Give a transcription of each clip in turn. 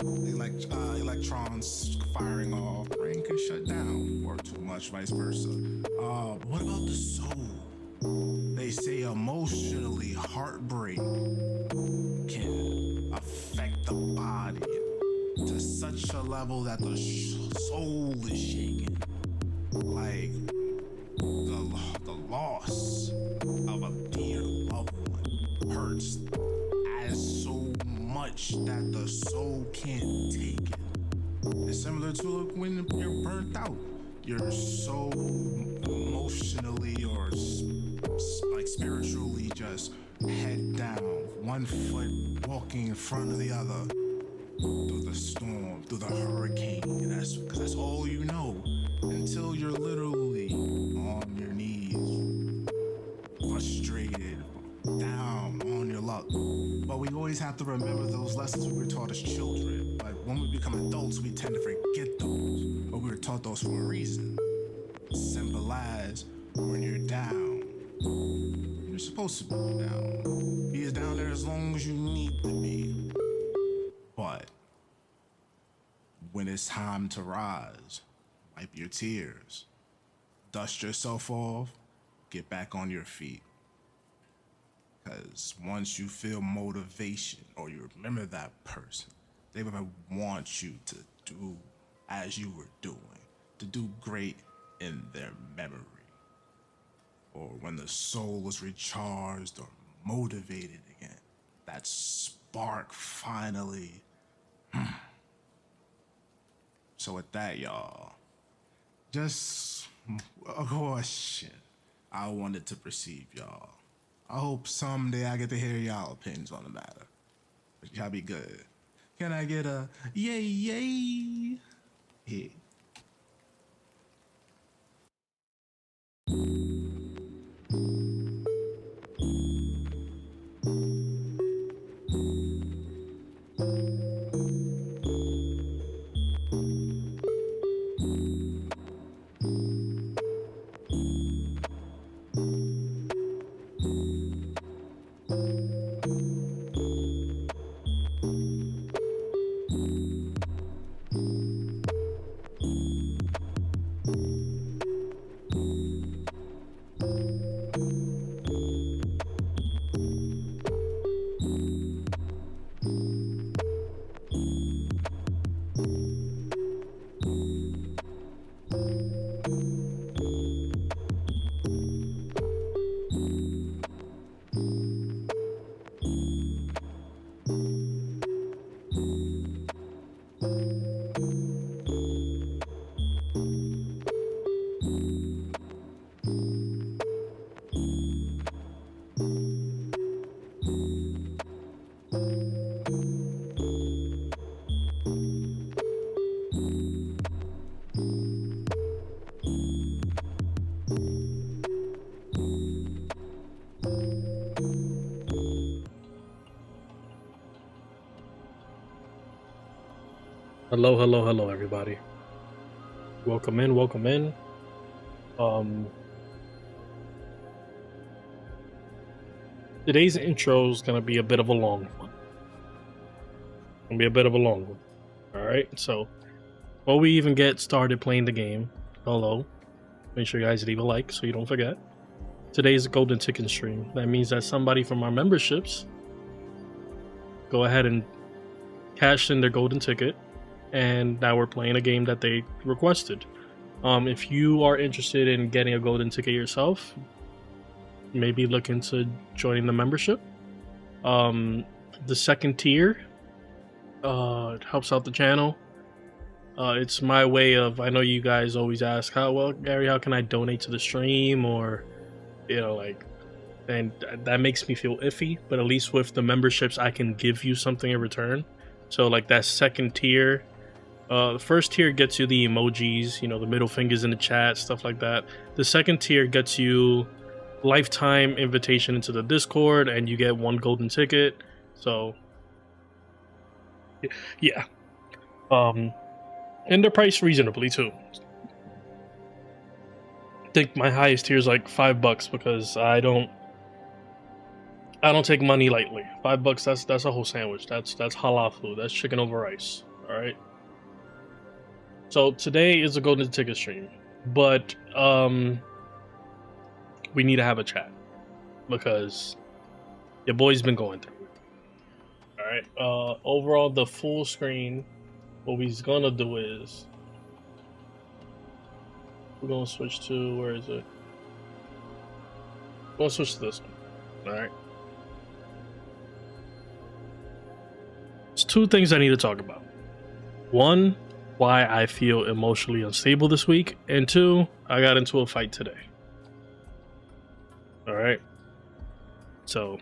electrons firing off, brain can shut down, or too much, vice versa. What about the soul? They say emotionally heartbreak can affect the body to such a level that the soul is shaken. Like the loss of a dear loved one hurts as so much that the soul can't take it. It's similar to when you're burnt out. You're so emotionally or like spiritually just head down, one foot walking in front of the other through the storm, through the hurricane. And that's because that's all you know until you're literally on your knees, frustrated, down on your luck. But we always have to remember those lessons we were taught as children. But when we become adults, we tend to forget those. But we were taught those for a reason. Symbolize when you're down. You're supposed to be down. Be as down there as long as you need to be. But when it's time to rise, wipe your tears, dust yourself off, get back on your feet. Because once you feel motivation or you remember that person, they will want you to do as you were doing, to do great in their memory. Or when the soul is recharged or motivated again, that spark finally. So with that, y'all, just a question I wanted to perceive, y'all. I hope someday I get to hear y'all opinions on the matter. But y'all be good. Can I get a yay yay? Yeah. Hello, hello, hello, everybody. Welcome in, welcome in. Today's intro is gonna be a bit of a long one. All right. So, before we even get started playing the game, hello. Make sure you guys leave a like so you don't forget. Today's a golden ticket stream. That means that somebody from our memberships go ahead and cash in their golden ticket, and now we're playing a game that they requested. If you are interested in getting a golden ticket yourself, maybe look into joining the membership. The second tier it helps out the channel. It's my way of, I know you guys always ask, Gary, how can I donate to the stream, or and that makes me feel iffy, but at least with the memberships I can give you something in return. So like that second tier, the first tier gets you the emojis, the middle fingers in the chat, stuff like that. The second tier gets you lifetime invitation into the Discord, and you get one golden ticket. So yeah, and they're priced reasonably too. I think my highest tier is like $5 because I don't take money lightly. $5, that's a whole sandwich. That's halal food. That's chicken over rice. All right. So today is a golden ticket stream, but we need to have a chat because your boy's been going through it. All right. Overall, the full screen. What we's gonna do is we're gonna switch to, where is it? We're gonna switch to this one. All right. There's two things I need to talk about. One, why I feel emotionally unstable this week, and two, I got into a fight today. All right. So,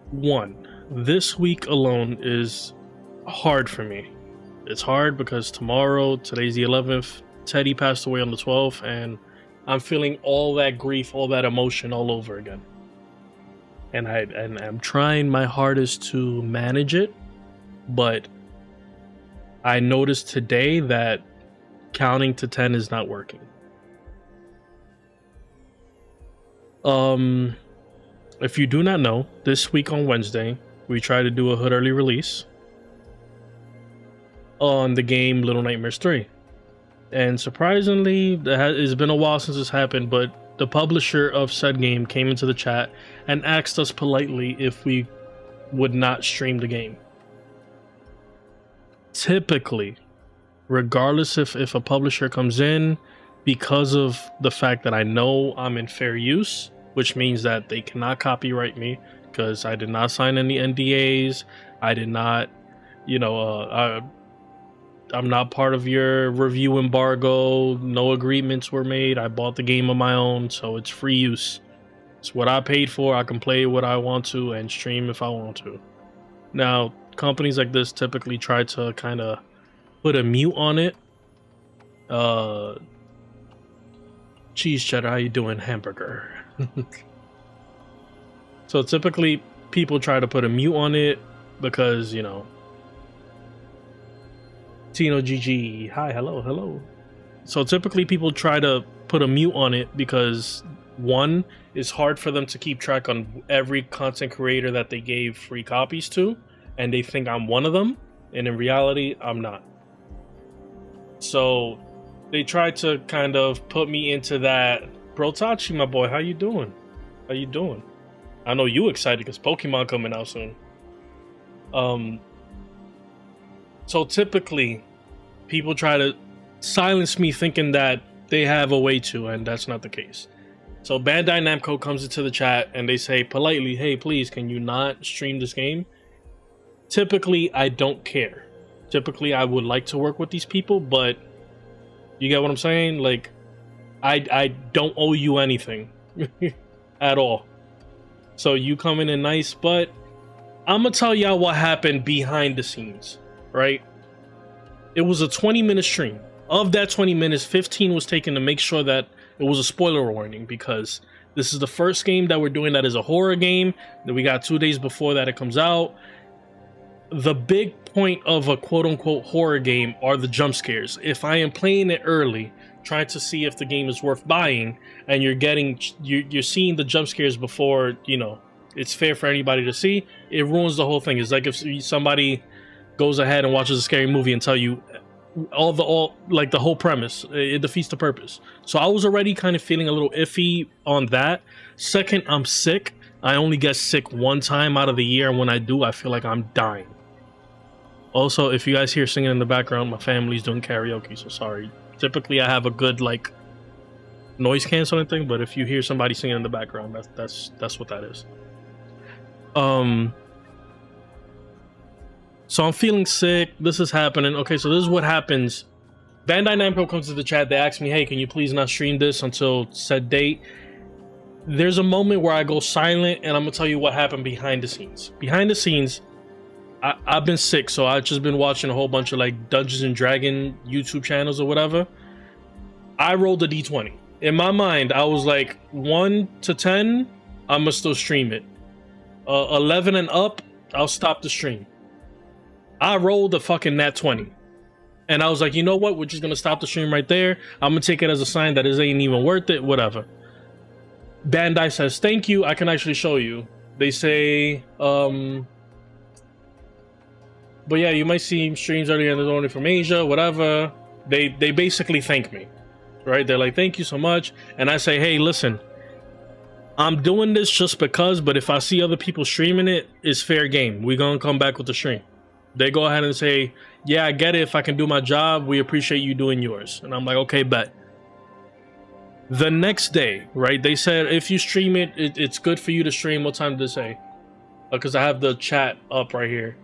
one, this week alone is hard for me. It's hard because today's the 11th, Teddy passed away on the 12th, and I'm feeling all that grief, all that emotion all over again. And I'm trying my hardest to manage it, but I noticed today that counting to 10 is not working. If you do not know, this week on Wednesday, we try to do a Hood early release on the game Little Nightmares 3. And surprisingly, it's been a while since this happened, but the publisher of said game came into the chat and asked us politely if we would not stream the game. Typically, regardless if a publisher comes in, because of the fact that I know I'm in fair use, which means that they cannot copyright me because I did not sign any NDAs, I did not, I'm not part of your review embargo, no agreements were made, I bought the game on my own, so it's free use. It's what I paid for, I can play what I want to and stream if I want to. Now, companies like this typically try to kind of put a mute on it. Cheese cheddar, how you doing? Hamburger. So typically people try to put a mute on it because, Tino GG, hi, hello. So typically people try to put a mute on it because, one, it's hard for them to keep track on every content creator that they gave free copies to, and they think I'm one of them, and in reality, I'm not. So they tried to kind of put me into that. Bro Tachi, my boy, how you doing? I know you excited because Pokemon coming out soon. So typically, people try to silence me thinking that they have a way to, and that's not the case. So Bandai Namco comes into the chat and they say politely, hey, please, can you not stream this game? Typically, I don't care. Typically, I would like to work with these people, but you get what I'm saying? Like, I don't owe you anything at all. So you coming in nice, but I'm gonna tell y'all what happened behind the scenes, right? It was a 20-minute stream. Of that 20 minutes, 15 was taken to make sure that it was a spoiler warning, because this is the first game that we're doing that is a horror game. That we got 2 days before that it comes out. The big point of a quote-unquote horror game are the jump scares. If I am playing it early, trying to see if the game is worth buying, and you're seeing the jump scares before it's fair for anybody to see, it ruins the whole thing. It's like if somebody goes ahead and watches a scary movie and tell you the whole premise, it defeats the purpose. So I was already kind of feeling a little iffy on that. Second, I'm sick. I only get sick one time out of the year, and when I do, I feel like I'm dying. Also, if you guys hear singing in the background, my family's doing karaoke, so sorry. Typically, I have a good noise canceling thing, but if you hear somebody singing in the background, that's what that is. So I'm feeling sick. This is happening. Okay, so this is what happens. Bandai Namco comes to the chat. They ask me, hey, can you please not stream this until said date? There's a moment where I go silent, and I'm gonna tell you what happened behind the scenes. Behind the scenes, I've been sick, so I've just been watching a whole bunch of Dungeons and Dragon YouTube channels or whatever. I rolled a d20. In my mind, I was like 1 to 10, I'm gonna still stream it. 11 and up, I'll stop the stream. I rolled a fucking nat 20. And I was like, you know what? We're just gonna stop the stream right there. I'm gonna take it as a sign that it ain't even worth it, whatever. Bandai says, thank you, I can actually show you. They say, But yeah, you might see streams earlier in the morning from Asia, whatever. They basically thank me, right? They're like, thank you so much. And I say, hey, listen, I'm doing this just because, but if I see other people streaming it, it's fair game. We're going to come back with the stream. They go ahead and say, yeah, I get it. If I can do my job, we appreciate you doing yours. And I'm like, okay, bet. The next day, right? They said, if you stream it, it's good for you to stream. What time did they say? Because I have the chat up right here.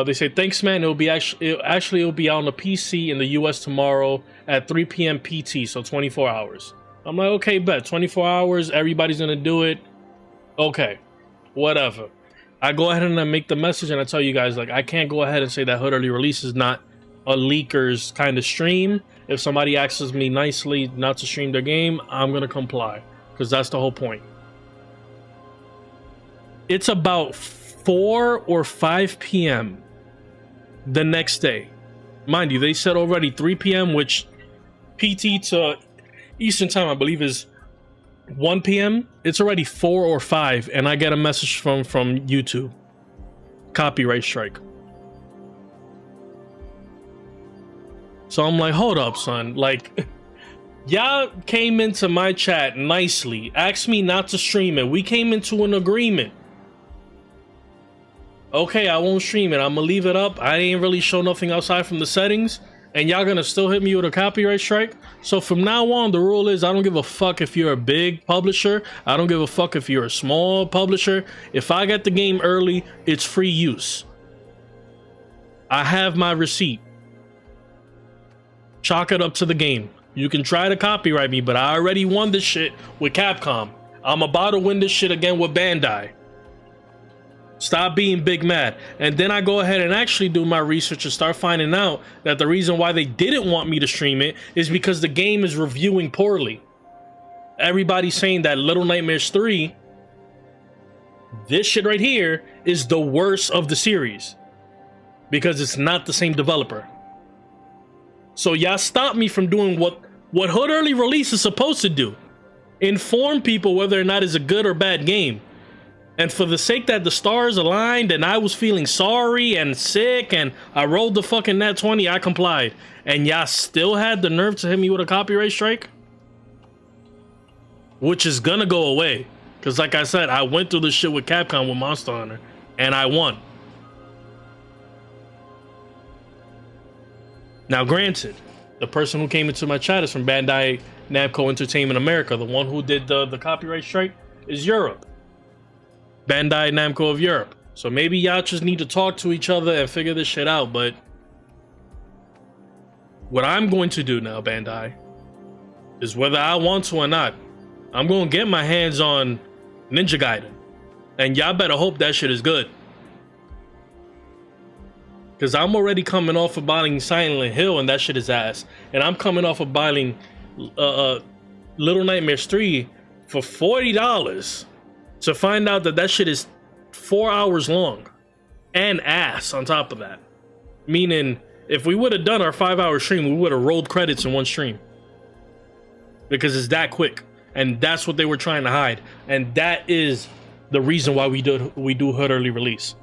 They say, thanks, man. It'll be it'll be on the PC in the US tomorrow at 3 p.m. PT, so 24 hours. I'm like, okay, bet. 24 hours, everybody's gonna do it. Okay, whatever. I go ahead and I make the message and I tell you guys, like, I can't go ahead and say that Hood Early Release is not a leaker's kind of stream. If somebody asks me nicely not to stream their game, I'm gonna comply, because that's the whole point. It's about 4 or 5 p.m. the next day. Mind you, they said already 3 p.m., which PT to Eastern time, I believe, is 1 p.m. It's already 4 or 5, and I get a message from YouTube. Copyright strike. So I'm like, hold up, son. Like, y'all came into my chat nicely, asked me not to stream it. We came into an agreement. Okay, I won't stream it. I'm gonna leave it up. I ain't really show nothing outside from the settings, and y'all gonna still hit me with a copyright strike. So from now on, the rule is I don't give a fuck if you're a big publisher. I don't give a fuck if you're a small publisher. If I get the game early, it's free use. I have my receipt. Chalk it up to the game. You can try to copyright me, but I already won this shit with Capcom. I'm about to win this shit again with Bandai. Stop being big mad. And then I go ahead and actually do my research and start finding out that the reason why they didn't want me to stream it is because the game is reviewing poorly. Everybody's saying that Little Nightmares 3, this shit right here, is the worst of the series because it's not the same developer. So y'all stop me from doing what Hood Early Release is supposed to do. Inform people whether or not it's a good or bad game. And for the sake that the stars aligned and I was feeling sorry and sick and I rolled the fucking nat 20, I complied. And y'all still had the nerve to hit me with a copyright strike? Which is gonna go away. Because like I said, I went through this shit with Capcom with Monster Hunter and I won. Now granted, the person who came into my chat is from Bandai Namco Entertainment America. The one who did the copyright strike is Europe. Bandai Namco of Europe. So maybe y'all just need to talk to each other and figure this shit out. But what I'm going to do now, Bandai, is whether I want to or not, I'm going to get my hands on Ninja Gaiden. And y'all better hope that shit is good. Because I'm already coming off of buying Silent Hill and that shit is ass. And I'm coming off of buying Little Nightmares 3 for $40. To find out that shit is 4 hours long and ass on top of that. Meaning, if we would have done our 5-hour stream, we would have rolled credits in one stream. Because it's that quick. And that's what they were trying to hide. And that is the reason why we do Hood Early Release.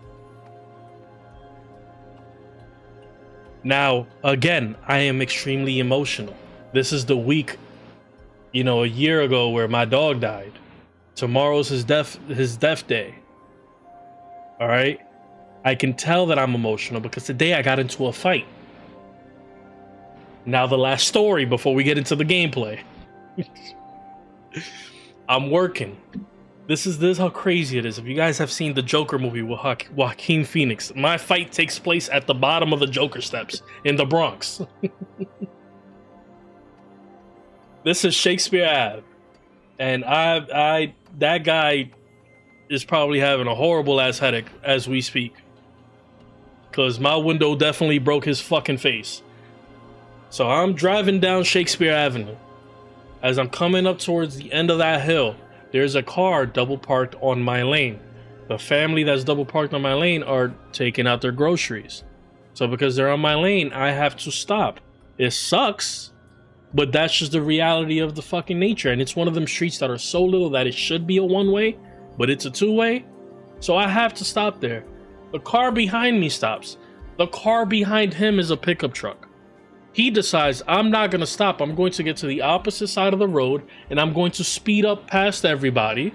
Now, again, I am extremely emotional. This is the week, a year ago where my dog died. Tomorrow's his death day. All right. I can tell that I'm emotional because today I got into a fight. Now the last story before we get into the gameplay. I'm working. This is how crazy it is. If you guys have seen the Joker movie with Joaquin Phoenix, my fight takes place at the bottom of the Joker steps in the Bronx. This is Shakespeare Ave. And that guy is probably having a horrible ass headache as we speak. Because my window definitely broke his fucking face. So I'm driving down Shakespeare Avenue. As I'm coming up towards the end of that hill, there's a car double parked on my lane. The family that's double parked on my lane are taking out their groceries. So because they're on my lane, I have to stop. It sucks. But that's just the reality of the fucking nature. And it's one of them streets that are so little that it should be a one-way, but it's a two-way. So I have to stop there. The car behind me stops. The car behind him is a pickup truck. He decides, I'm not going to stop. I'm going to get to the opposite side of the road and I'm going to speed up past everybody.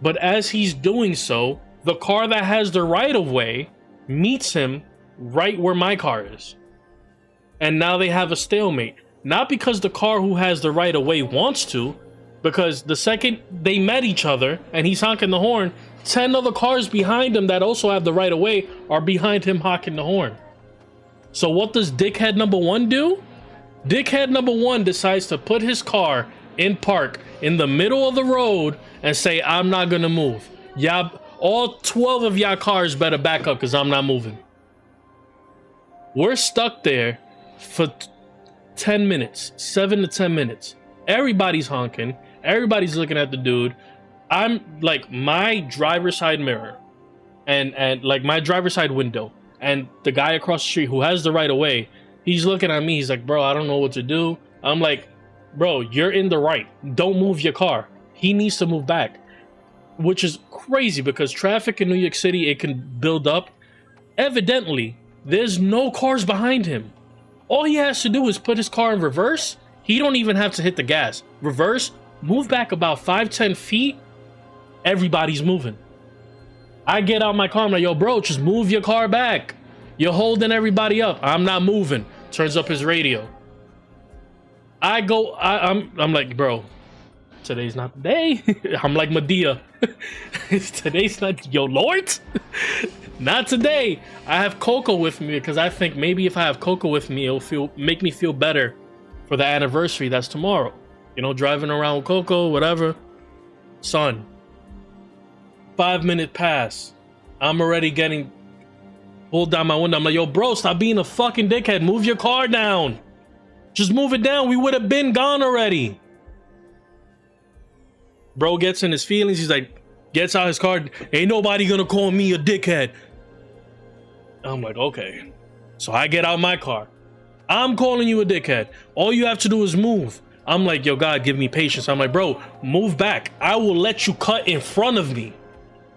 But as he's doing so, the car that has the right of way meets him right where my car is. And now they have a stalemate. Not because the car who has the right of way wants to, because the second they met each other and he's honking the horn, 10 other cars behind him that also have the right of way are behind him honking the horn. So what does dickhead number one do? Dickhead number one decides to put his car in park in the middle of the road and say, I'm not gonna move. Y'all, all 12 of y'all cars better back up because I'm not moving. We're stuck there for 10 minutes, 7 to 10 minutes. Everybody's honking. Everybody's looking at the dude. I'm like, my driver's side mirror and like my driver's side window, and the guy across the street who has the right of way, he's looking at me. He's like, bro, I don't know what to do. I'm like, bro, you're in the right. Don't move your car. He needs to move back, which is crazy because traffic in New York City, it can build up. Evidently, there's no cars behind him. All he has to do is put his car in reverse. He don't even have to hit the gas. Reverse, move back about 5-10 feet. Everybody's moving. I get out my car. I'm like, yo, bro, just move your car back. You're holding everybody up. I'm not moving. Turns up his radio. I'm like, bro, today's not the day. I'm like Medea. Today's not, yo, Lord. Not today. I have Coco with me because I think maybe if I have Coco with me, it'll make me feel better for the anniversary that's tomorrow. You know, driving around with Coco, whatever. Son, 5-minute pass. I'm already getting pulled down my window. I'm like, yo, bro, stop being a fucking dickhead. Move your car down. Just move it down. We would have been gone already. Bro gets in his feelings. He's like, gets out his car. Ain't nobody gonna call me a dickhead. I'm like, okay. So I get out my car. I'm calling you a dickhead. All you have to do is move. I'm like, yo, God, give me patience. I'm like, bro, move back. I will let you cut in front of me,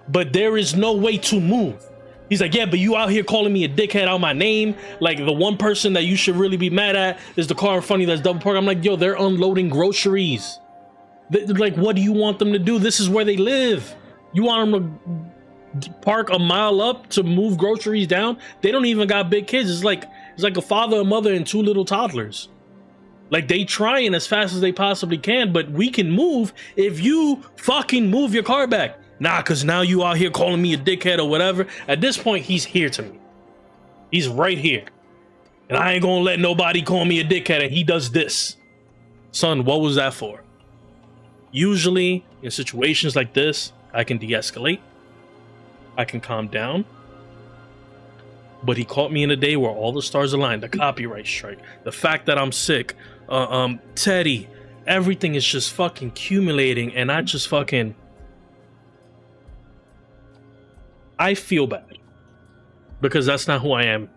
but there is no way to move. He's like, yeah, but you out here calling me a dickhead out my name. Like, the one person that you should really be mad at is the car in front of you that's double parked. I'm like, yo, they're unloading groceries. Like, what do you want them to do? This is where they live. You want them to park a mile up to move groceries down? They don't even got big kids. It's like a father, a mother, and 2 little toddlers. Like, they trying as fast as they possibly can, but we can move if you fucking move your car back. Nah, because now you out here calling me a dickhead or whatever. At this point, he's here to me. He's right here. And I ain't gonna let nobody call me a dickhead, and he does this. Son, what was that for? Usually, in situations like this, I can de-escalate. I can calm down. But he caught me in a day where all the stars aligned. The copyright strike. The fact that I'm sick. Teddy. Everything is just fucking accumulating. And I just fucking... I feel bad. Because that's not who I am.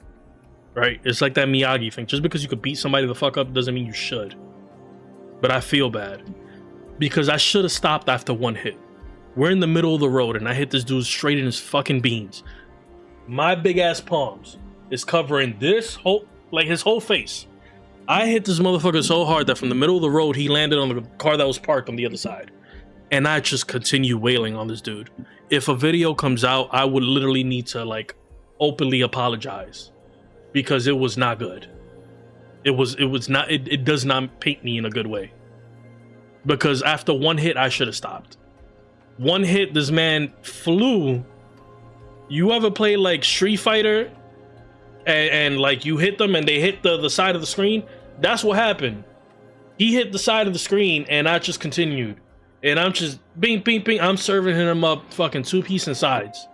Right? It's like that Miyagi thing. Just because you could beat somebody the fuck up doesn't mean you should. But I feel bad. Because I should have stopped after one hit. We're in the middle of the road and I hit this dude straight in his fucking beans. My big ass palms is covering this whole, like his whole face. I hit this motherfucker so hard that from the middle of the road, he landed on the car that was parked on the other side. And I just continue wailing on this dude. If a video comes out, I would literally need to like openly apologize because it was not good. It does not paint me in a good way. Because after one hit, I should have stopped. One hit, this man flew. You ever play like Street Fighter and like you hit them and they hit the side of the screen? That's what happened. He hit the side of the screen and I just continued. And I'm just bing, bing, bing. I'm serving him up fucking 2-piece and sides.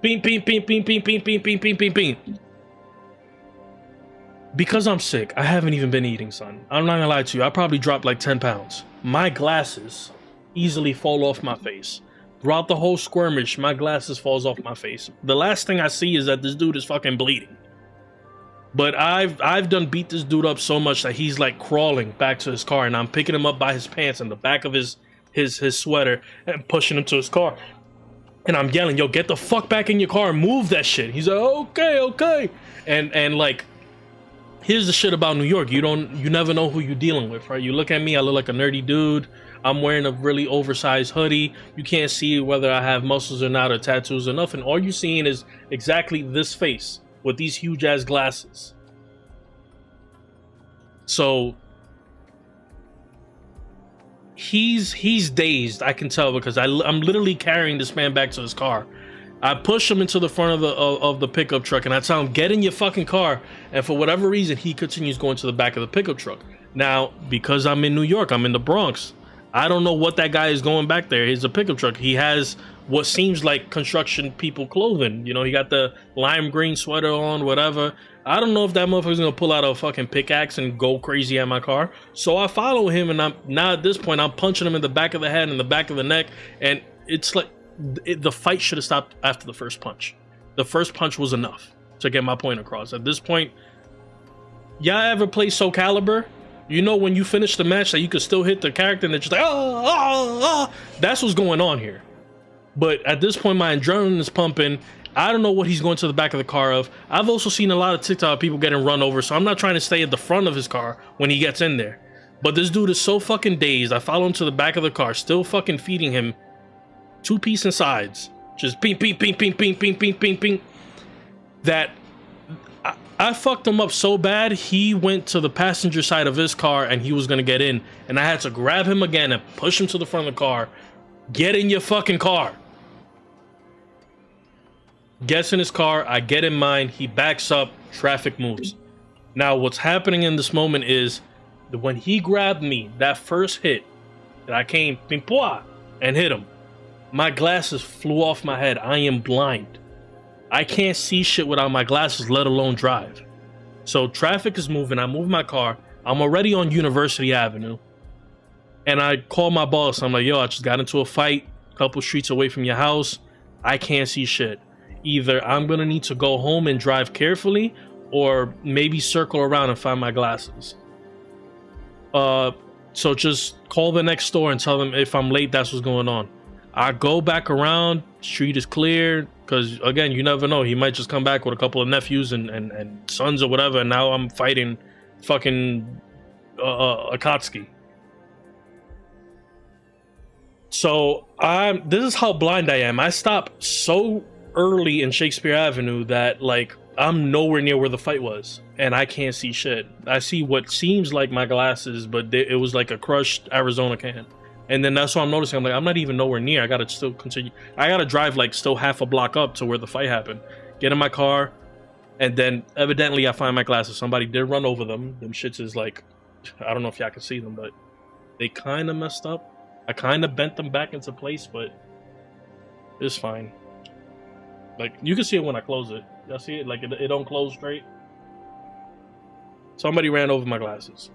Bing, bing, bing, bing, bing, bing, bing, bing, bing, bing, bing. Because I'm sick, I haven't even been eating, son. I'm not gonna lie to you. I probably dropped like 10 pounds. My glasses easily fall off my face. Throughout the whole skirmish, my glasses falls off my face. The last thing I see is that this dude is fucking bleeding. But I've done beat this dude up so much that he's like crawling back to his car, and I'm picking him up by his pants and the back of his sweater and pushing him to his car. And I'm yelling, yo, get the fuck back in your car and move that shit. He's like, okay. And like, here's the shit about New York. You never know who you're dealing with, right? You look at me, I look like a nerdy dude. I'm wearing a really oversized hoodie. You can't see whether I have muscles or not, or tattoos or nothing. All you're seeing is exactly this face with these huge ass glasses. So he's dazed, I can tell, because I'm literally carrying this man back to his car. I push him into the front of the pickup truck, and I tell him, get in your fucking car. And for whatever reason, he continues going to the back of the pickup truck. Now, because I'm in New York, I'm in the Bronx, I don't know what that guy is going back there. He's a pickup truck. He has what seems like construction people clothing. You know, he got the lime green sweater on, whatever. I don't know if that motherfucker's gonna pull out a fucking pickaxe and go crazy at my car. So I follow him, and I'm now at this point, I'm punching him in the back of the head and the back of the neck. And it's like the fight should have stopped after the first punch. The first punch was enough to get my point across. At this point, y'all ever play Soul Calibur? You know, when you finish the match, that you could still hit the character and it's just like, that's what's going on here. But at this point, my adrenaline is pumping. I don't know what he's going to the back of the car of. I've also seen a lot of TikTok people getting run over, so I'm not trying to stay at the front of his car when he gets in there. But this dude is so fucking dazed. I follow him to the back of the car, still fucking feeding him 2-piece and sides. Just ping, ping, ping, ping, ping, ping, ping, ping, ping. That I fucked him up so bad, he went to the passenger side of his car and he was gonna get in. And I had to grab him again and push him to the front of the car. Get in your fucking car. Gets in his car, I get in mine, he backs up, traffic moves. Now what's happening in this moment is that when he grabbed me, that first hit, that I came ping, and hit him, my glasses flew off my head. I am blind. I can't see shit without my glasses, let alone drive. So traffic is moving, I move my car, I'm already on University Avenue. And I call my boss, I'm like, yo, I just got into a fight a couple streets away from your house. I can't see shit. Either I'm gonna need to go home and drive carefully, or maybe circle around and find my glasses. So just call the next store and tell them if I'm late, that's what's going on. I go back around, street is clear, because again, you never know, he might just come back with a couple of nephews and sons or whatever, and now I'm fighting fucking Akatsuki. So this is how blind I am. I stopped so early in Shakespeare Avenue that like I'm nowhere near where the fight was, and I can't see shit. I see what seems like my glasses, but it was like a crushed Arizona can. And then that's what I'm noticing. I'm like, I'm not even nowhere near. I gotta still continue. I gotta drive like still half a block up to where the fight happened. Get in my car, and then evidently I find my glasses. Somebody did run over them. Them shits is like, I don't know if y'all can see them, but they kind of messed up. I kind of bent them back into place, but it's fine. Like, you can see it when I close it. Y'all see it? Like, it don't close straight. Somebody ran over my glasses.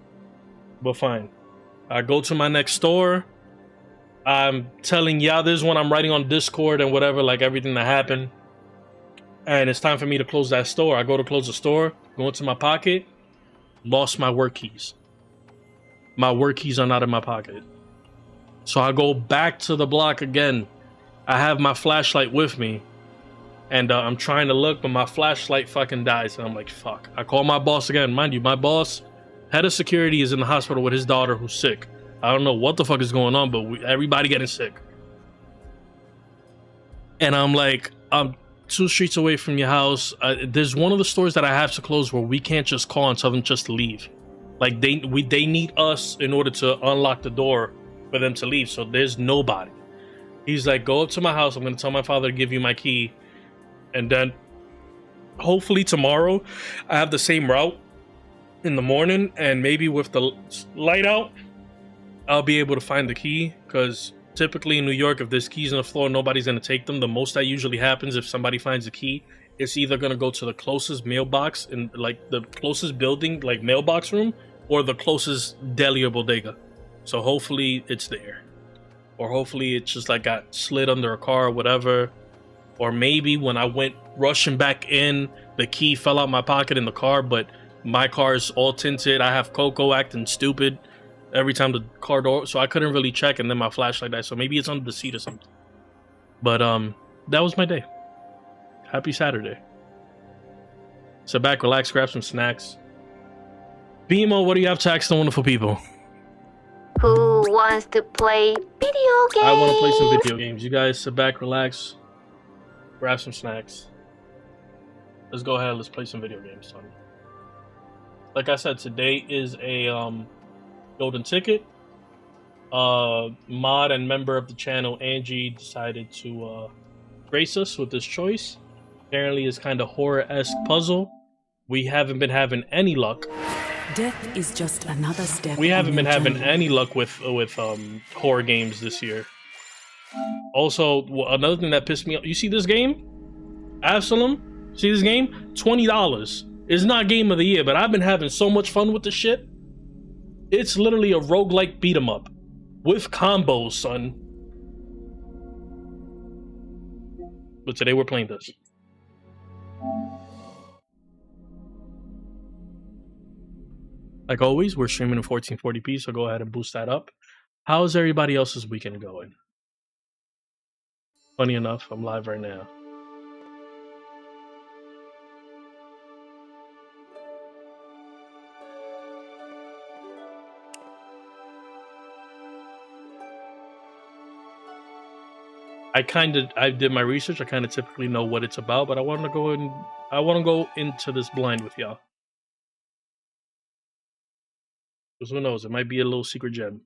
But fine. I go to my next store. I'm telling y'all this one, I'm writing on Discord and whatever, like everything that happened. And it's time for me to close that store. I go to close the store, go into my pocket, lost my work keys. My work keys are not in my pocket. So I go back to the block again. I have my flashlight with me. And I'm trying to look, but my flashlight fucking dies. And I'm like, fuck. I call my boss again. Mind you, my boss, head of security, is in the hospital with his daughter who's sick. I don't know what the fuck is going on, but everybody getting sick. And I'm like, I'm 2 streets away from your house. There's one of the stores that I have to close where we can't just call and tell them just to leave. Like, they need us in order to unlock the door for them to leave. So there's nobody. He's like, go up to my house. I'm going to tell my father to give you my key. And then hopefully tomorrow I have the same route in the morning, and maybe with the light out, I'll be able to find the key. Because typically in New York, if there's keys on the floor, nobody's going to take them. The most that usually happens if somebody finds a key, it's either going to go to the closest mailbox in like the closest building, like mailbox room, or the closest deli or bodega. So hopefully it's there, or hopefully it's just like got slid under a car or whatever. Or maybe when I went rushing back in, the key fell out my pocket in the car, but my car is all tinted. I have Coco acting stupid every time the car door, so I couldn't really check, and then my flashlight died. So maybe it's under the seat or something. But that was my day. Happy Saturday. Sit back, relax, grab some snacks. BMO, what do you have to ask the wonderful people? Who wants to play video games? I want to play some video games. You guys sit back, relax, grab some snacks. Let's go ahead. Let's play some video games, son. Like I said, today is a golden ticket. Mod and member of the channel Angie decided to grace us with this choice. Apparently, it's kind of horror-esque puzzle. We haven't been having any luck. Death is just another step. We haven't been having any luck with horror games this year. Also, another thing that pissed me off. You see this game, Absalom? See this game? $20. It's not game of the year, but I've been having so much fun with this shit. It's literally a roguelike beat 'em up with combos, son. But today we're playing this. Like always, we're streaming in 1440p, so go ahead and boost that up. How's everybody else's weekend going? Funny enough, I'm live right now. I did my research. I kind of typically know what it's about, but I want to go into this blind with y'all. Because who knows, it might be a little secret gem.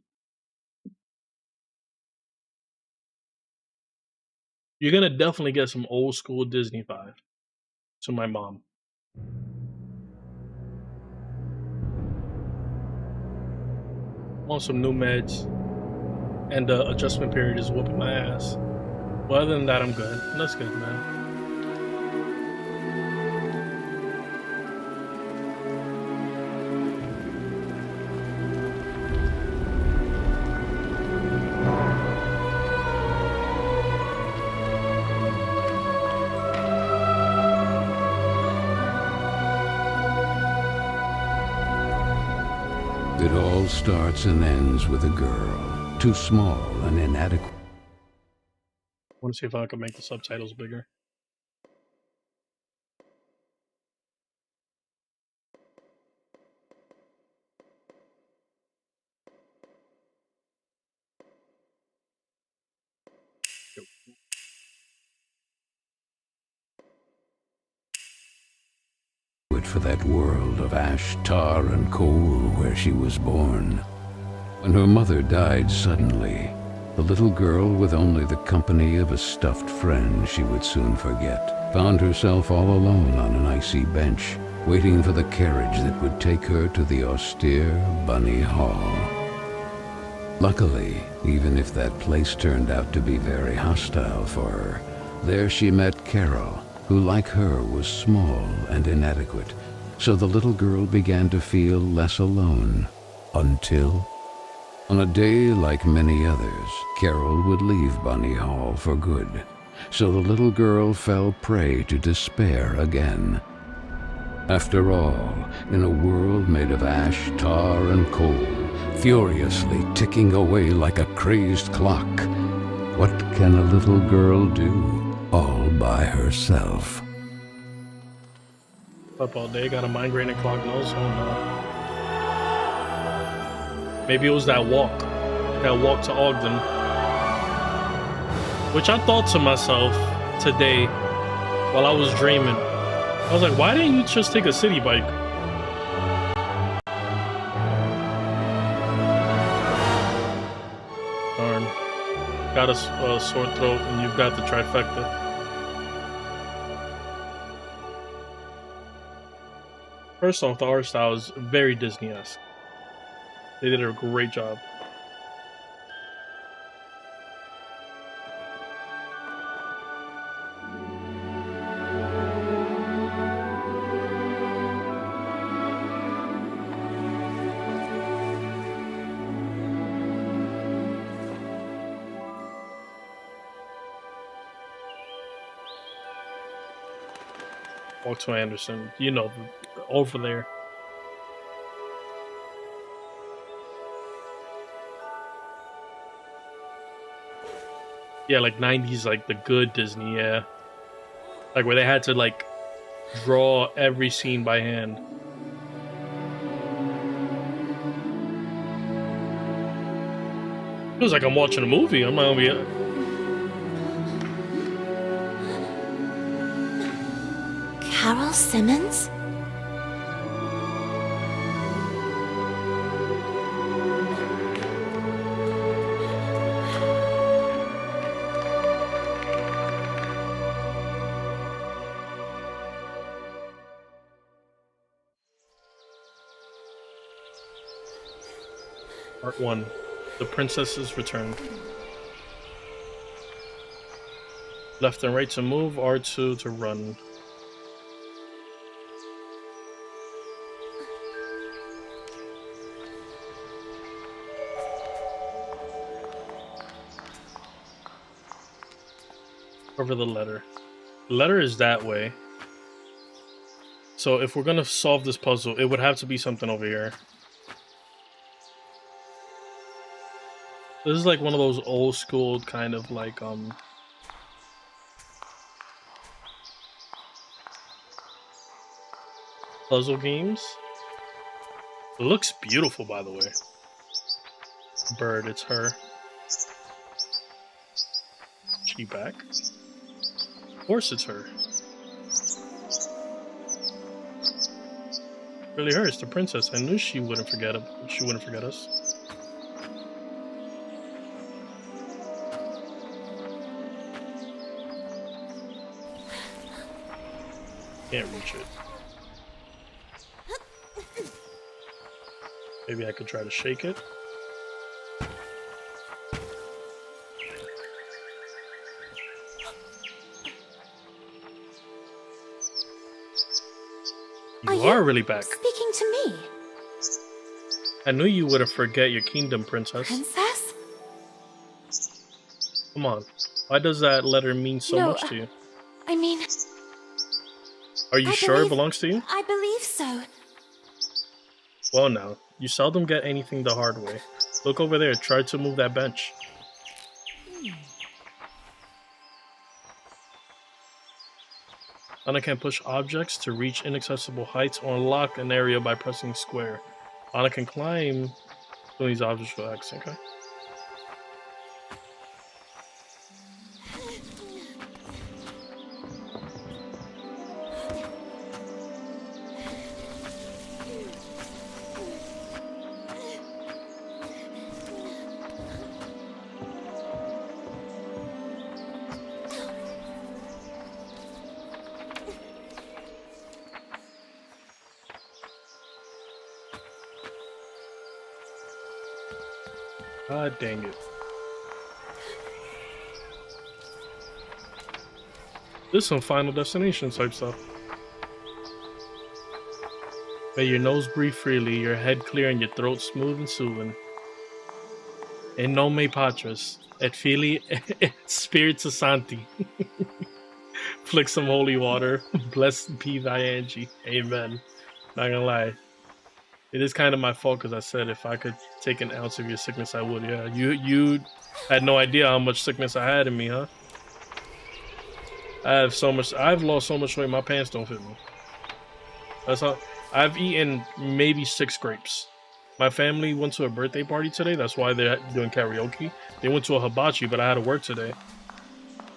You're gonna definitely get some old school Disney vibe to my mom. On some new meds, and the adjustment period is whooping my ass. Well, other than that, I'm good. That's good, man. It all starts and ends with a girl, too small and inadequate. I want to see if I can make the subtitles bigger. For that world of ash, tar, and coal where she was born. When her mother died suddenly, the little girl, with only the company of a stuffed friend she would soon forget, found herself all alone on an icy bench, waiting for the carriage that would take her to the austere Bunny Hall. Luckily, even if that place turned out to be very hostile for her, there she met Carole, who like her was small and inadequate, so the little girl began to feel less alone, until, on a day like many others, Carole would leave Bunny Hall for good, so the little girl fell prey to despair again. After all, in a world made of ash, tar, and coal, furiously ticking away like a crazed clock, what can a little girl do? All by herself. Up all day, got a migraine and clogged nose. Oh no. Maybe it was that walk to Ogden. Which I thought to myself today while I was dreaming. I was like, why didn't you just take a city bike? Darn. Got a sore throat and you've got the trifecta. First off, the art style is very Disney-esque. They did a great job. Walk to Anderson, you know, over there. Yeah, like 90s, like the good Disney, yeah. Like where they had to like draw every scene by hand. Feels like I'm watching a movie. I'm not gonna be. Carol Simmons? Part 1. The Princess's Return. Left and right to move, R2 to run. Over the letter. The letter is that way. So if we're gonna solve this puzzle, it would have to be something over here. This is like one of those old school kind of like puzzle games. It looks beautiful, by the way. Bird, it's her. She back? Of course it's her. Really her, it's the princess. I knew she wouldn't forget us. Can't reach it. Maybe I could try to shake it. You are really back. Speaking to me? I knew you wouldn't forget your kingdom, princess. Princess? Come on. Why does that letter mean so much to you? I mean... Are you sure it belongs to you? I believe so. Well now, you seldom get anything the hard way. Look over there, try to move that bench. Anna can push objects to reach inaccessible heights or unlock an area by pressing square. Anna can climb doing these objects with X, okay? God dang it. This is some Final Destination type stuff. May your nose breathe freely, your head clear, and your throat smooth and soothing. En nome Patris, et Filii, et Spiritus Sancti. Flick some holy water. Blessed be thy Angie. Amen. Not gonna lie. It is kind of my fault because I said if I could take an ounce of your sickness, I would. Yeah, you had no idea how much sickness I had in me, huh? I've lost so much weight, my pants don't fit me. That's how. I've eaten maybe 6 grapes. My family went to a birthday party today. That's why they're doing karaoke. They went to a hibachi, but I had to work today.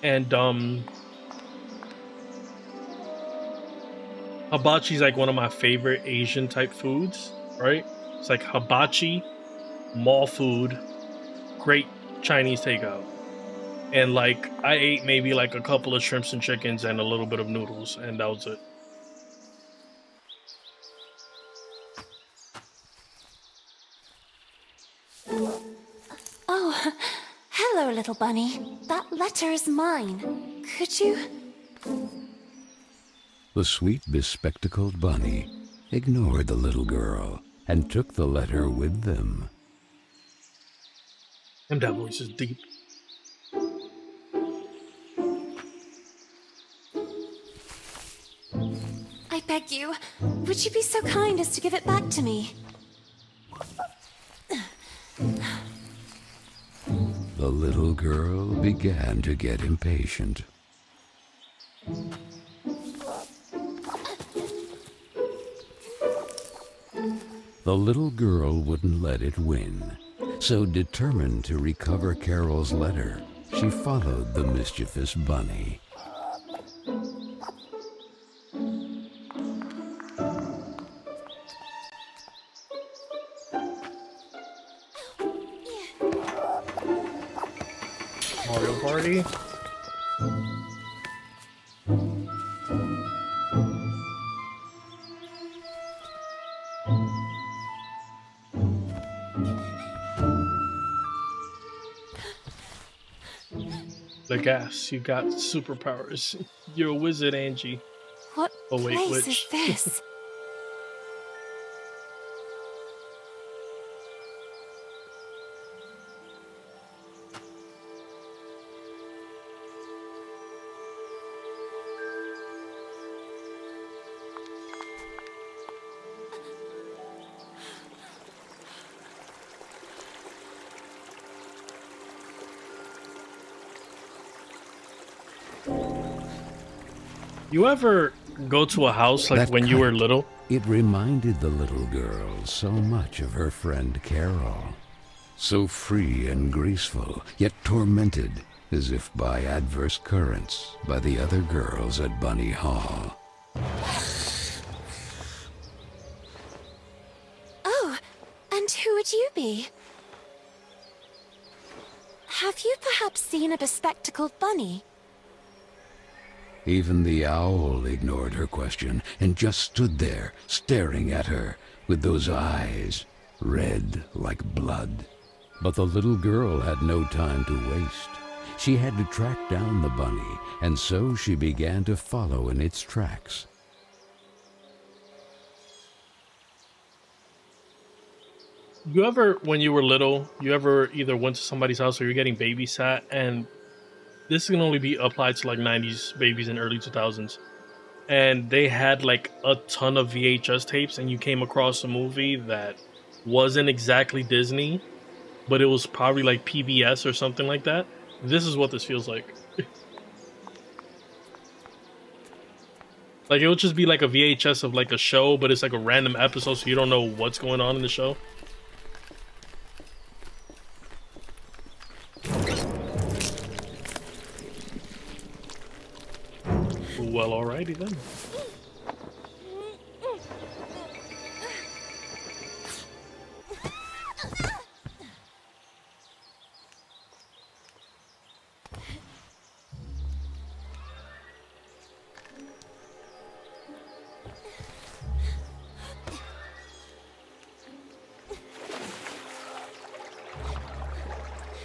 And hibachi's like one of my favorite Asian type foods. Right? It's like hibachi, mall food, great Chinese takeout. And like, I ate maybe like a couple of shrimps and chickens and a little bit of noodles, and that was it. Oh, hello, little bunny. That letter is mine. Could you... The sweet, bespectacled bunny ignored the little girl and took the letter with them. And that voice is deep. I beg you, would you be so kind as to give it back to me? The the little girl began to get impatient. The little girl wouldn't let it win, so determined to recover Carol's letter, she followed the mischievous bunny. Mario Party. The gas, you got superpowers. You're a wizard, Angie. What Oh wait, place which? is this? You ever go to a house like That when you were kite. little? It reminded the little girl so much of her friend Carol. So free and graceful, yet tormented, as if by adverse currents, by the other girls at Bunny Hall. Oh, and who would you be? Have you perhaps seen a bespectacled bunny? Even the owl ignored her question and just stood there, staring at her, with those eyes, red like blood. But the little girl had no time to waste. She had to track down the bunny, and so she began to follow in its tracks. You ever, when you were little, you ever either went to somebody's house or you're getting babysat, and this can only be applied to like 90s babies and early 2000s, and they had like a ton of VHS tapes, and you came across a movie that wasn't exactly Disney, but it was probably like PBS or something like that? This is what this feels like. Like, it would just be like a VHS of like a show, but it's like a random episode, so you don't know what's going on in the show. Well, alrighty then.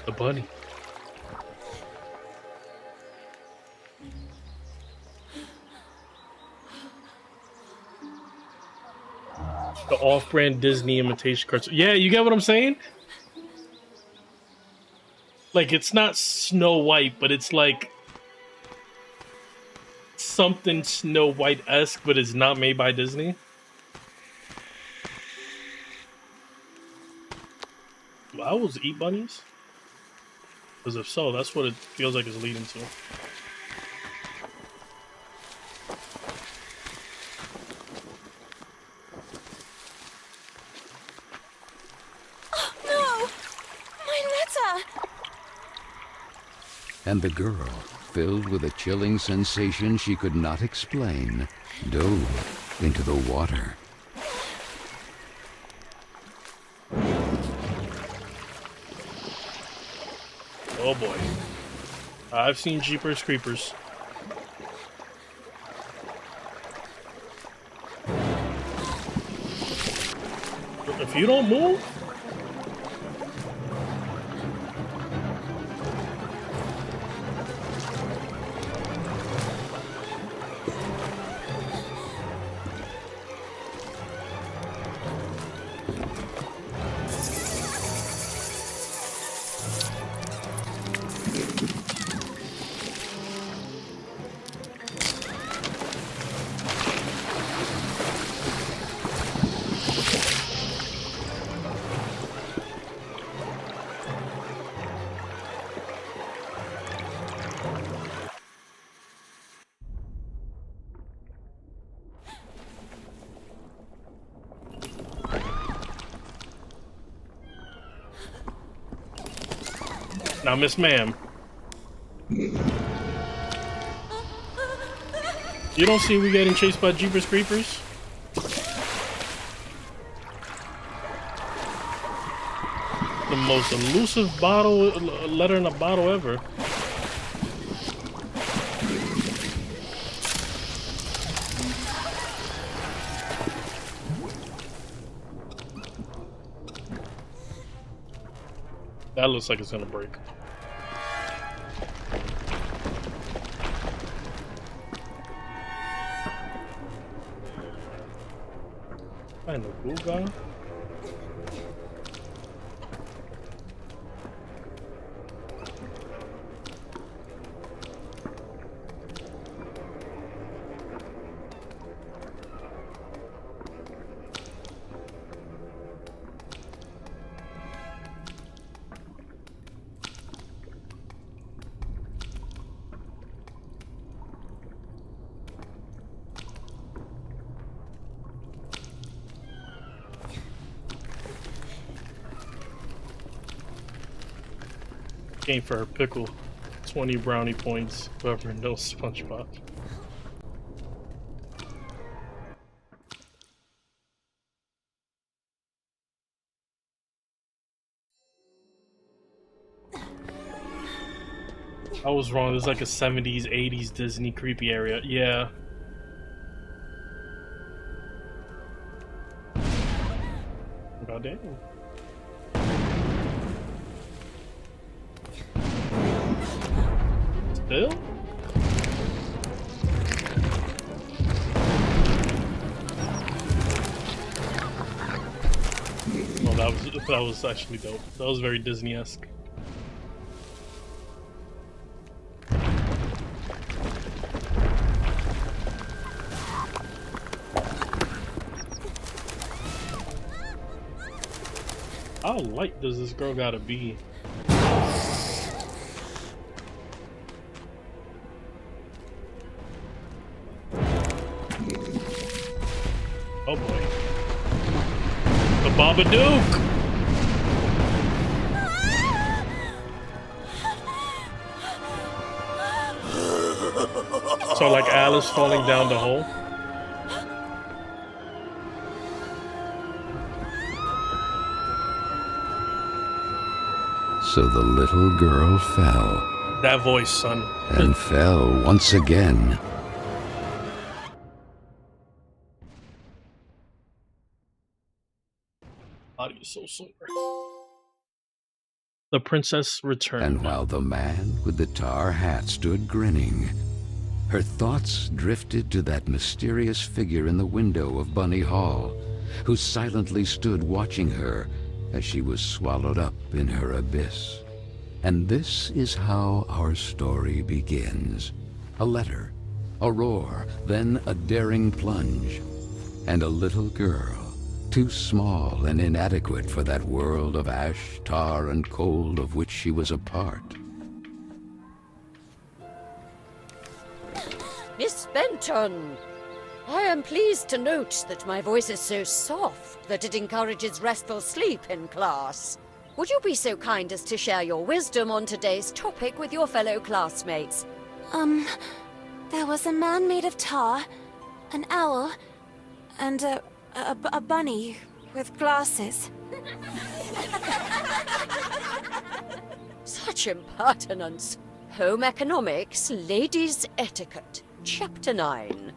The bunny. The off-brand Disney imitation cartoon. Yeah, you get what I'm saying? Like, it's not Snow White, but it's like something Snow White-esque, but it's not made by Disney. Do owls eat bunnies? Because if so, that's what it feels like it's leading to. No! My letter! And the girl, filled with a chilling sensation she could not explain, dove into the water. Oh boy. I've seen Jeepers Creepers. If you don't move... Now, Miss Ma'am. You don't see we getting chased by Jeepers Creepers? The most elusive letter in a bottle ever. That looks like it's gonna break. Find a cool guy. Game for her pickle. 20 brownie points. Whoever knows SpongeBob. I was wrong. There's like a 70s, 80s Disney creepy area. Yeah. God damn. Still? Well, that was actually dope. That was very Disney-esque. How light does this girl gotta be? Oh boy. The Babadook! So like Alice falling down the hole? So the little girl fell. That voice, son. And fell once again. Body is so sore. The princess returned. And while the man with the tar hat stood grinning, her thoughts drifted to that mysterious figure in the window of Bunny Hall, who silently stood watching her as she was swallowed up in her abyss. And this is how our story begins. A letter, a roar, then a daring plunge, and a little girl, too small and inadequate for that world of ash, tar, and coal of which she was a part. Miss Benton, I am pleased to note that my voice is so soft that it encourages restful sleep in class. Would you be so kind as to share your wisdom on today's topic with your fellow classmates? There was a man made of tar, an owl, and a bunny with glasses. Such impertinence. Home economics, ladies' etiquette. Chapter 9.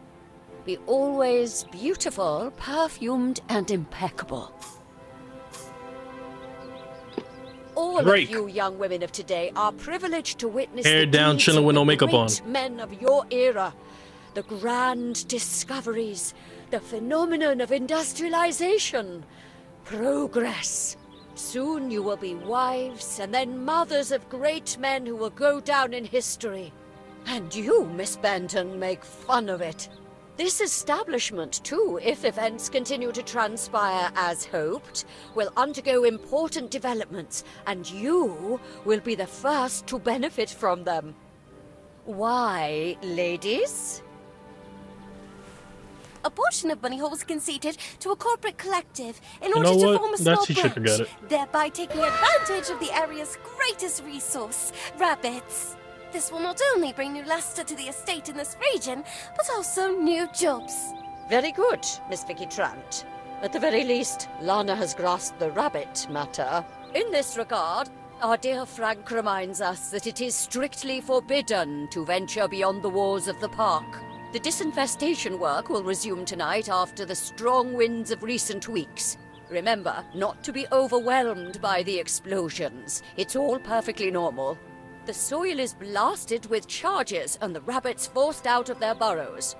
Be always beautiful, perfumed, and impeccable. All Drake. of you young women of today are privileged to witness Hair the down, deeds chilling of with no the makeup on. great men of your era. The grand discoveries, the phenomenon of industrialization, progress. Soon you will be wives and then mothers of great men who will go down in history. And you, Miss Benton, make fun of it. This establishment, too, if events continue to transpire as hoped, will undergo important developments, and you will be the first to benefit from them. Why, ladies? A portion of money hall was conceded to a corporate collective in You order know to what? form a That's small he should forget branch, it. thereby taking advantage of the area's greatest resource, rabbits. This will not only bring new luster to the estate in this region, but also new jobs. Very good, Miss Vicky Trant. At the very least, Lana has grasped the rabbit matter. In this regard, our dear Frank reminds us that it is strictly forbidden to venture beyond the walls of the park. The disinfestation work will resume tonight after the strong winds of recent weeks. Remember, not to be overwhelmed by the explosions. It's all perfectly normal. The soil is blasted with charges and the rabbits forced out of their burrows.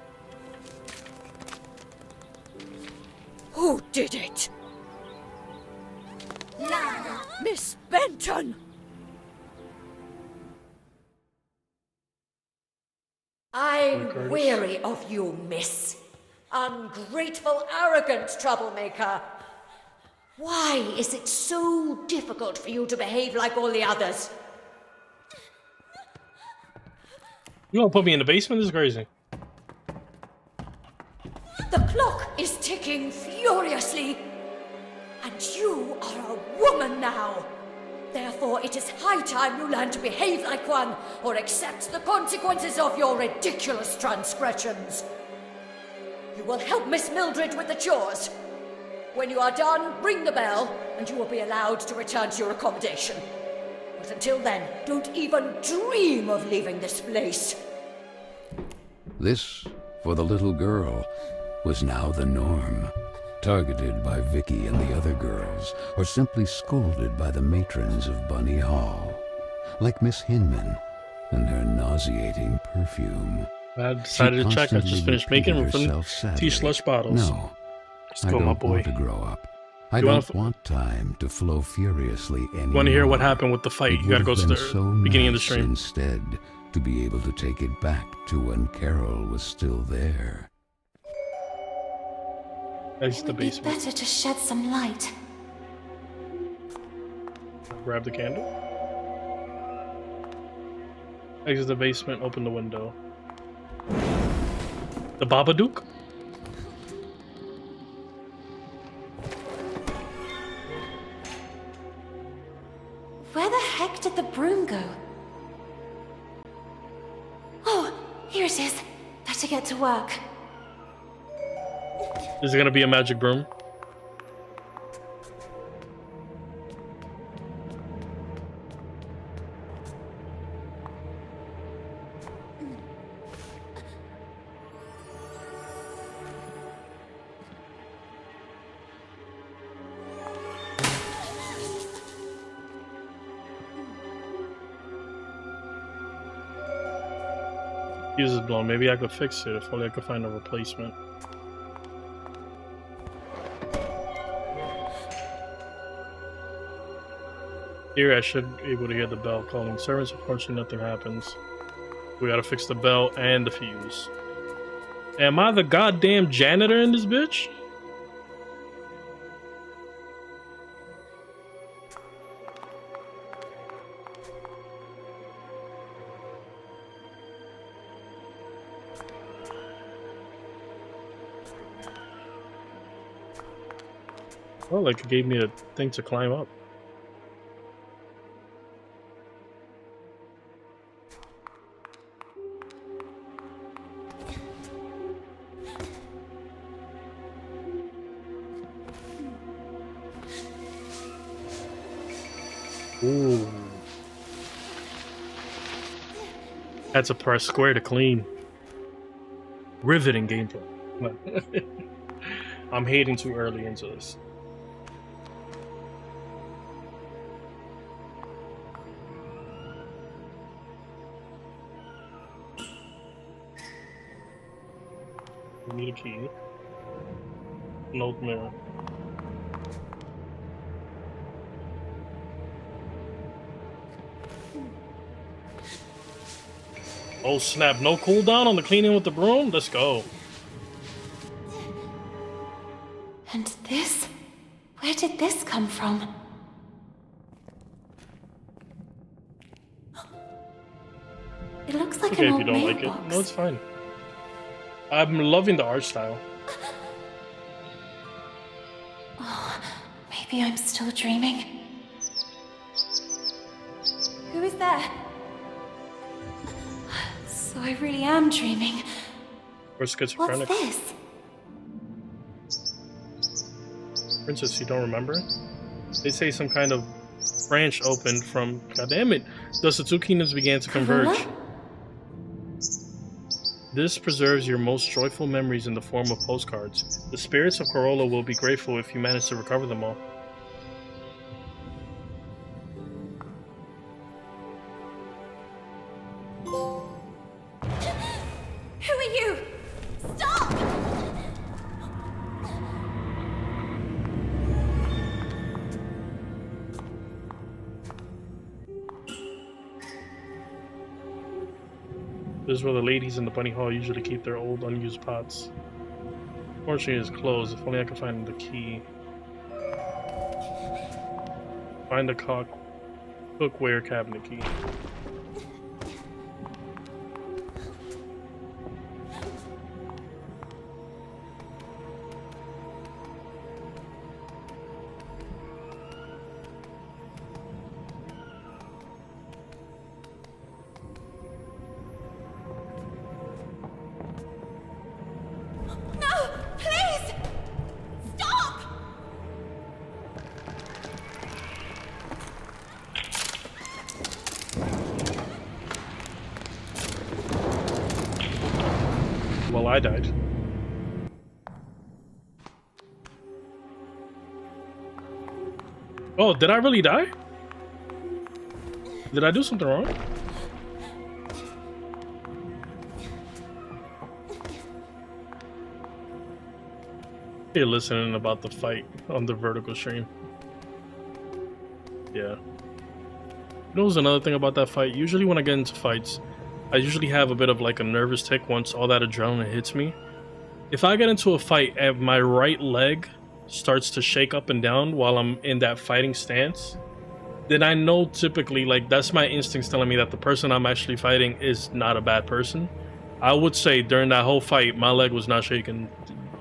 Who did it? Lana! Miss Benton! I'm weary of you, miss. Ungrateful, arrogant troublemaker. Why is it so difficult for you to behave like all the others? You gonna put me in the basement? This is crazy. The clock is ticking furiously. And you are a woman now. Therefore, it is high time you learn to behave like one, or accept the consequences of your ridiculous transgressions. You will help Miss Mildred with the chores. When you are done, ring the bell, and you will be allowed to return to your accommodation. But until then, don't even dream of leaving this place. This, for the little girl, was now the norm. Targeted by Vicky and the other girls, or simply scolded by the matrons of Bunny Hall. Like Miss Hinman and her nauseating perfume. I decided to check. I just finished making them from tea slush bottles. No, Let's I go, don't my boy. want to grow up. I You don't wanna want time to flow furiously anymore. You want to hear what happened with the fight? It You gotta go would to have the been so beginning of the nice stream. Instead, to be able to take it back to when Carol was still there. Exit It the would be basement. better to shed some light. Grab the candle. Exit the basement. Open the window. The Babadook. Where the heck did the broom go? Oh, here it is. Better get to work. Is it gonna be a magic broom? Fuse is blown. Maybe I could fix it if only I could find a replacement. Here I should be able to hear the bell calling servants. Unfortunately, nothing happens. We gotta fix the bell and the fuse. Am I the goddamn janitor in this bitch? Well, like it gave me a thing to climb up. Ooh. Had to press square to clean. Riveting gameplay. I'm hating too early into this. I need a key. An old mirror. Oh snap, no cooldown on the cleaning with the broom? Let's go. And this? Where did this come from? It looks like Okay, an if old you don't like it. mailbox. No, it's fine. I'm loving the art style. Maybe I'm still dreaming. Who is there? So I really am dreaming. Or schizophrenic. What's this? Princess, you don't remember? They say some kind of branch opened from... God damn it! Thus the two kingdoms began to converge. Carola? This preserves your most joyful memories in the form of postcards. The spirits of Carola will be grateful if you manage to recover them all. Who are you? Stop! This is where the ladies in the bunny hall usually keep their old unused pots. Fortunately, it's closed. If only I could find the key. Find the cookware cabinet key. No! Please! Stop! Well, I died. Oh, did I really die? Did I do something wrong? You're listening about the fight on the vertical stream. Yeah. You know, another thing about that fight? Usually when I get into fights, I usually have a bit of like a nervous tick once all that adrenaline hits me. If I get into a fight and my right leg starts to shake up and down while I'm in that fighting stance, then I know typically, like, that's my instincts telling me that the person I'm actually fighting is not a bad person. I would say during that whole fight, my leg was not shaking.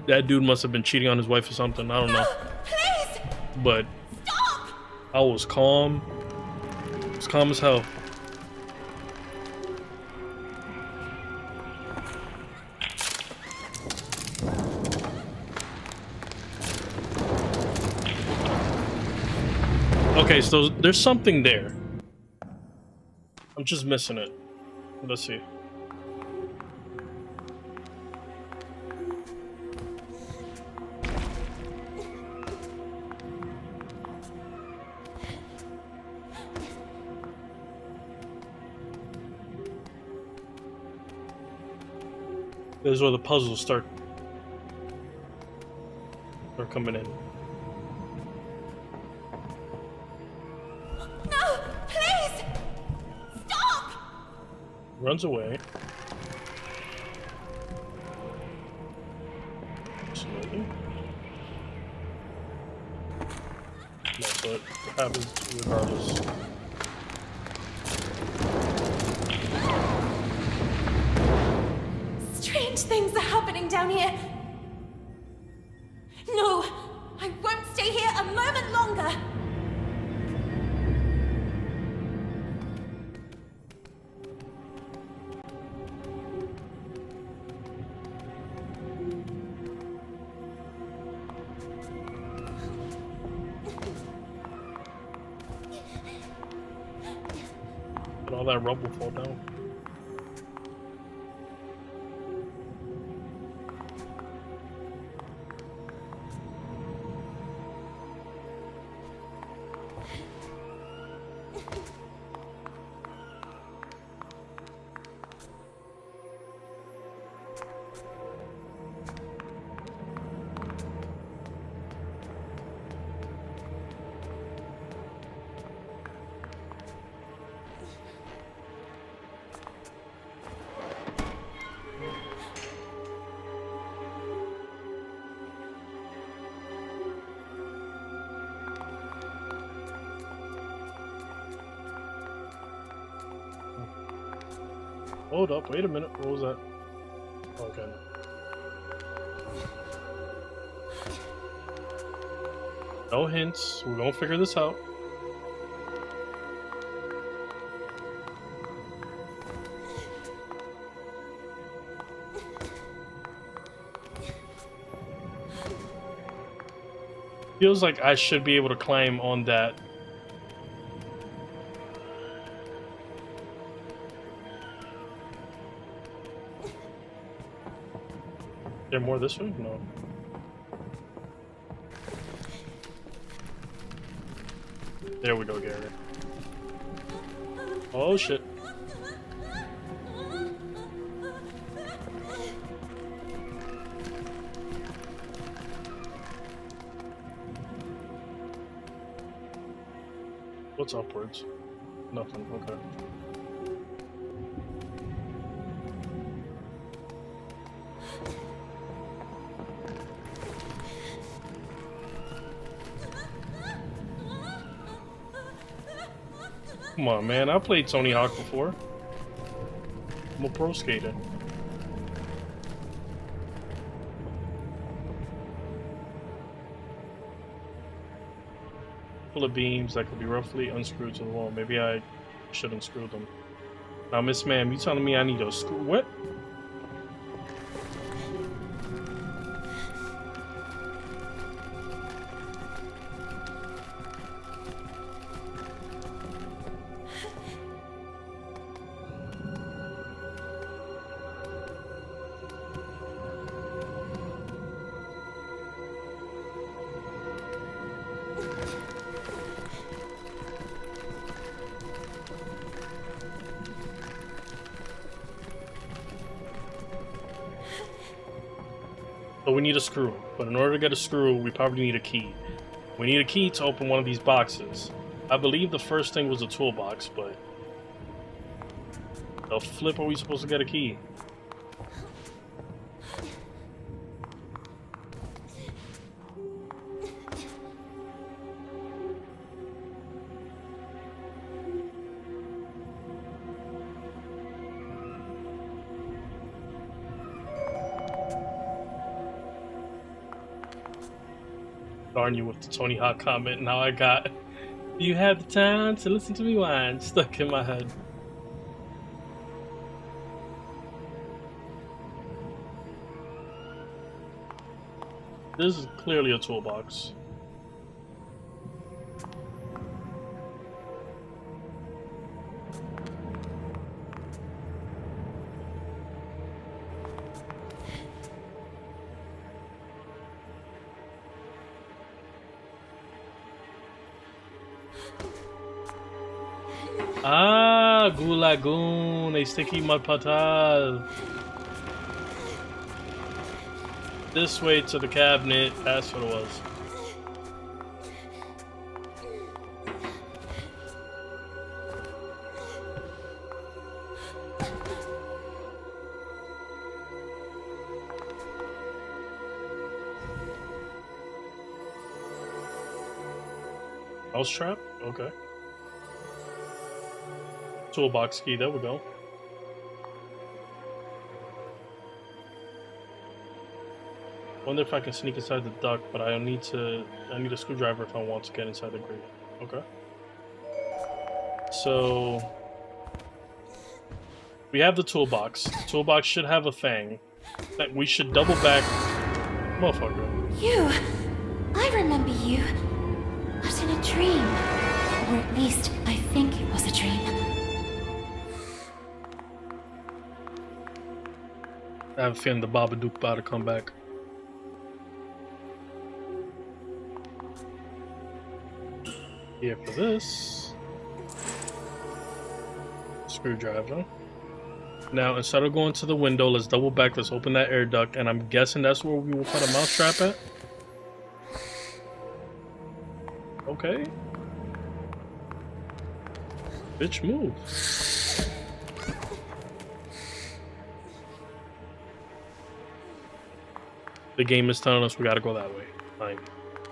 That dude must have been cheating on his wife or something. I don't know. Please! But Stop! I was calm. I was calm as hell. Okay, so there's something there. I'm just missing it. Let's see. This is where the puzzles start coming in. No! Please! Stop! Runs away. Slowly. That's what happens regardless. Strange things are happening down here. No! I won't stay here a moment longer! Did all that rubble fall down? Hold up, wait a minute, what was that? Okay. No hints. We're gonna figure this out. Feels like I should be able to climb on that. There more this way? No. There we go, Gary. Oh shit. What's upwards? Nothing, okay. Come on, man. I played Tony Hawk before. I'm a pro skater. Full of beams that could be roughly unscrewed to the wall. Maybe I should unscrew them. Now, Miss Ma'am, you telling me I need to screw what? So we need a screw, but in order to get a screw, we probably need a key. We need a key to open one of these boxes. I believe the first thing was a toolbox, but the flip are we supposed to get a key? Darn you with the Tony Hawk comment. Now I got "you have the time to listen to me whine" stuck in my head. This is clearly a toolbox. Ah, gulagoon, a sticky mud patal. This way to the cabinet, that's what it was. Mouse trap? Okay. Toolbox key, there we go. Wonder if I can sneak inside the duct, but I need a screwdriver if I want to get inside the grate. Okay. So we have the toolbox. The toolbox should have a thing that we should double back. Motherfucker. You! I remember you. But in a dream. Or at least, I think it was a dream. I have a feeling the Babadook about to come back. Here for this. Screwdriver. Now, instead of going to the window, let's double back. Let's open that air duct, and I'm guessing that's where we will put a mousetrap at. Okay. Bitch, move. The game is telling us we gotta go that way. Fine.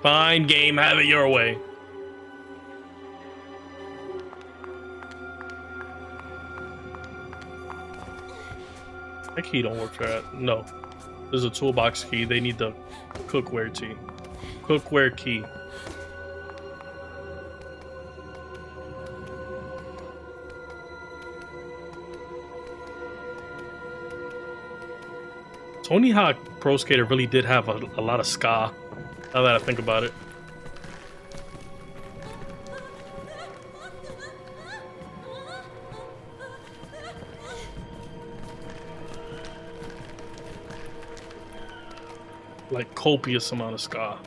Fine, game, have it your way. That key don't work for that. No. There's a toolbox key. They need the cookware key. Cookware key. Tony Hawk Pro Skater really did have a lot of ska, now that I think about it. Like copious amount of ska.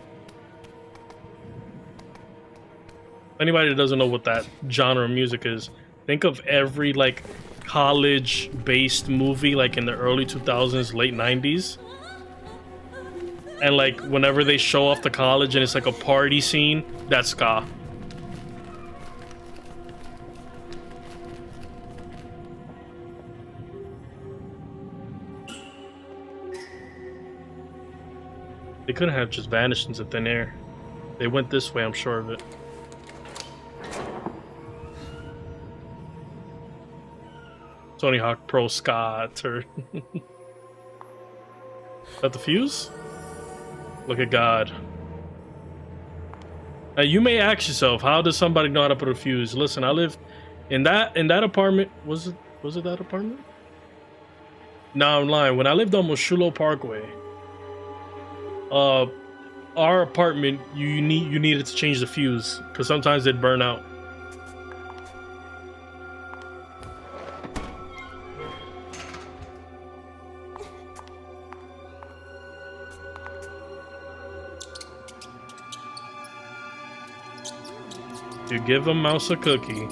Anybody that doesn't know what that genre of music is, think of every like college-based movie like in the early 2000s, late 90s. And like whenever they show off the college and it's like a party scene, that's ska. They couldn't have just vanished into thin air. They went this way, I'm sure of it. Tony Hawk Pro Ska turd. Is that the fuse? Look at God. Now you may ask yourself, how does somebody know how to put a fuse? Listen, I lived in that apartment. Was it that apartment? No, I'm lying. When I lived on Moshulo Parkway, our apartment, you needed to change the fuse because sometimes they'd burn out. You give a mouse a cookie.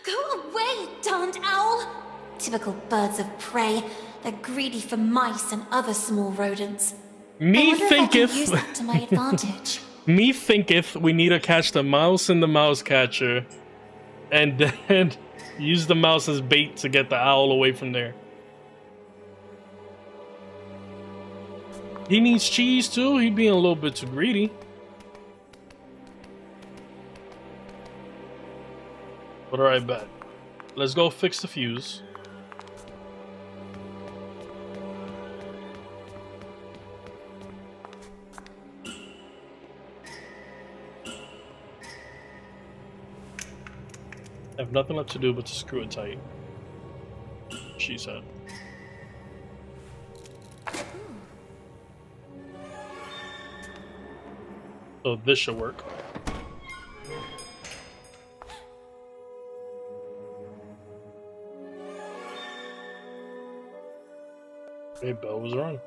Go away, darned owl! Typical birds of prey. They're greedy for mice and other small rodents. Me I can use thinketh. that to my advantage. Me thinketh we need to catch the mouse in the mouse catcher, and then use the mouse as bait to get the owl away from there. He needs cheese too. He being a little bit too greedy. But alright, bet. Let's go fix the fuse. I have nothing left to do but to screw it tight, she said. So this should work. Hey, bell was wrong.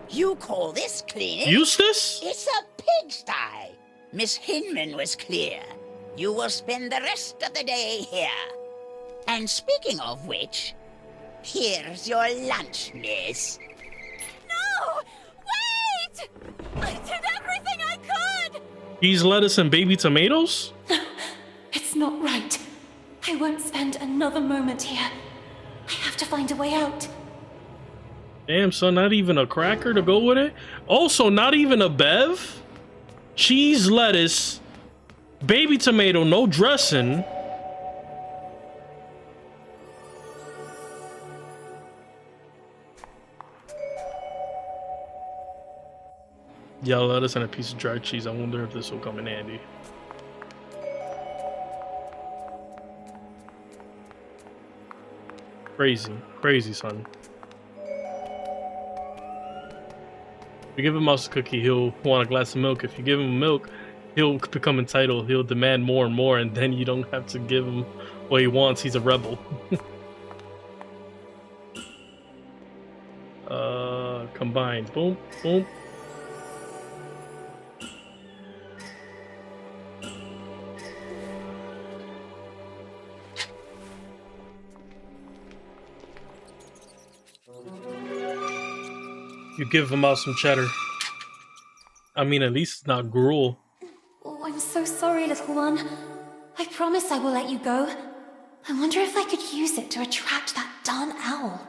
You call this cleaning? Eustace? It's a pigsty. Miss Hinman was clear. You will spend the rest of the day here. And speaking of which, here's your lunch, miss. No! Wait! I did everything I could! Peas, lettuce, and baby tomatoes? It's not right. I won't spend another moment here. I have to find a way out. Damn, son, not even a cracker to go with it? Also, not even a bev? Cheese, lettuce, baby tomato, no dressing. Yellow lettuce and a piece of dry cheese. I wonder if this will come in handy. Crazy, crazy, son. If you give a mouse a cookie, he'll want a glass of milk. If you give him milk, he'll become entitled. He'll demand more and more, and then you don't have to give him what he wants. He's a rebel. Combine. Boom, boom. You give a mouse some cheddar. I mean, at least it's not gruel. Oh, I'm so sorry, little one. I promise I will let you go. I wonder if I could use it to attract that darn owl.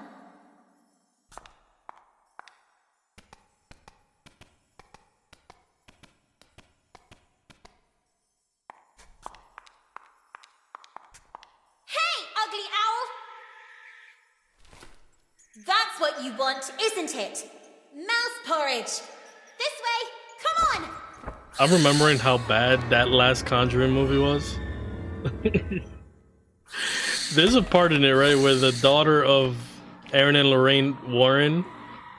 what you want, isn't it? Mouse porridge. This way. Come on. I'm remembering how bad that last Conjuring movie was. There's a part in it, right, where the daughter of Aaron and Lorraine Warren,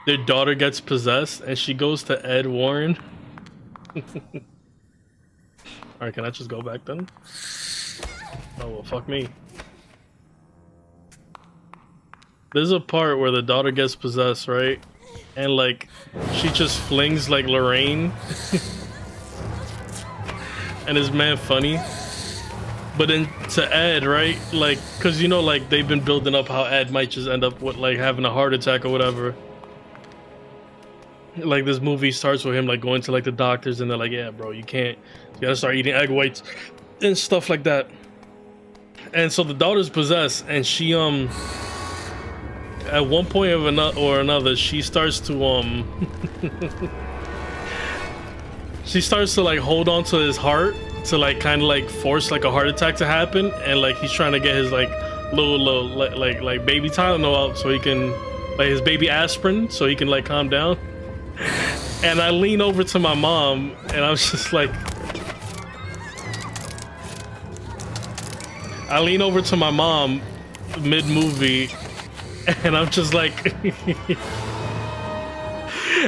their daughter gets possessed and she goes to Ed Warren. Alright, can I just go back then? Oh, well, fuck me. There's a part where the daughter gets possessed, right? And, like, she just flings, like, Lorraine. And it's man funny. But then to Ed, right? Like, because, you know, like, they've been building up how Ed might just end up with, like, having a heart attack or whatever. Like, this movie starts with him, like, going to, like, the doctors, and they're like, yeah, bro, you gotta start eating egg whites and stuff like that. And so the daughter's possessed, and she, at one point or another, she starts to, she starts to, like, hold on to his heart to, like, kind of, like, force, like, a heart attack to happen, and, like, he's trying to get his, like, little like baby Tylenol out so he can, like, his baby aspirin so he can, like, calm down. And I lean over to my mom, and I was just like, I lean over to my mom mid-movie, and I'm just like,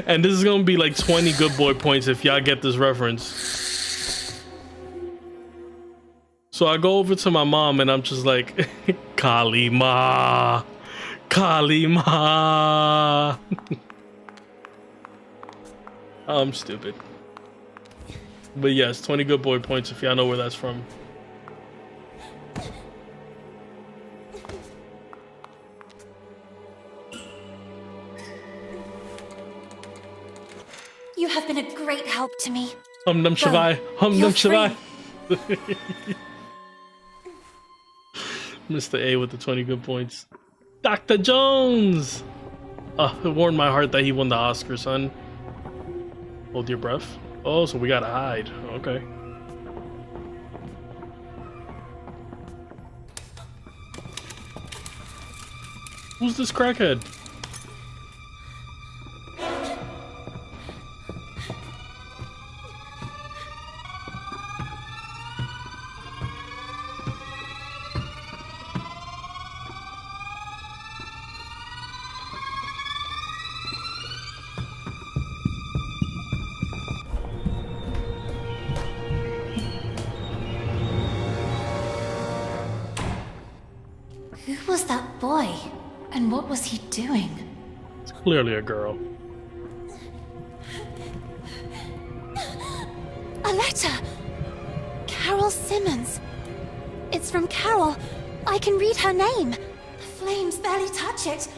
and this is gonna be like 20 good boy points if y'all get this reference. So I go over to my mom, and I'm just like, Kali Ma, Kali Ma. I'm stupid. But yes, 20 good boy points if y'all know where that's from. You have been a great help to me. Hum Num Shivai. Hum Num Shivai. Mr. A with the 20 good points. Dr. Jones! It warmed my heart that he won the Oscar, son. Hold your breath. Oh, so we gotta hide. Okay. Who's this crackhead? Who was that boy? And what was he doing? It's clearly a girl. A letter! Carole Simmons. It's from Carole. I can read her name. The flames barely touch it.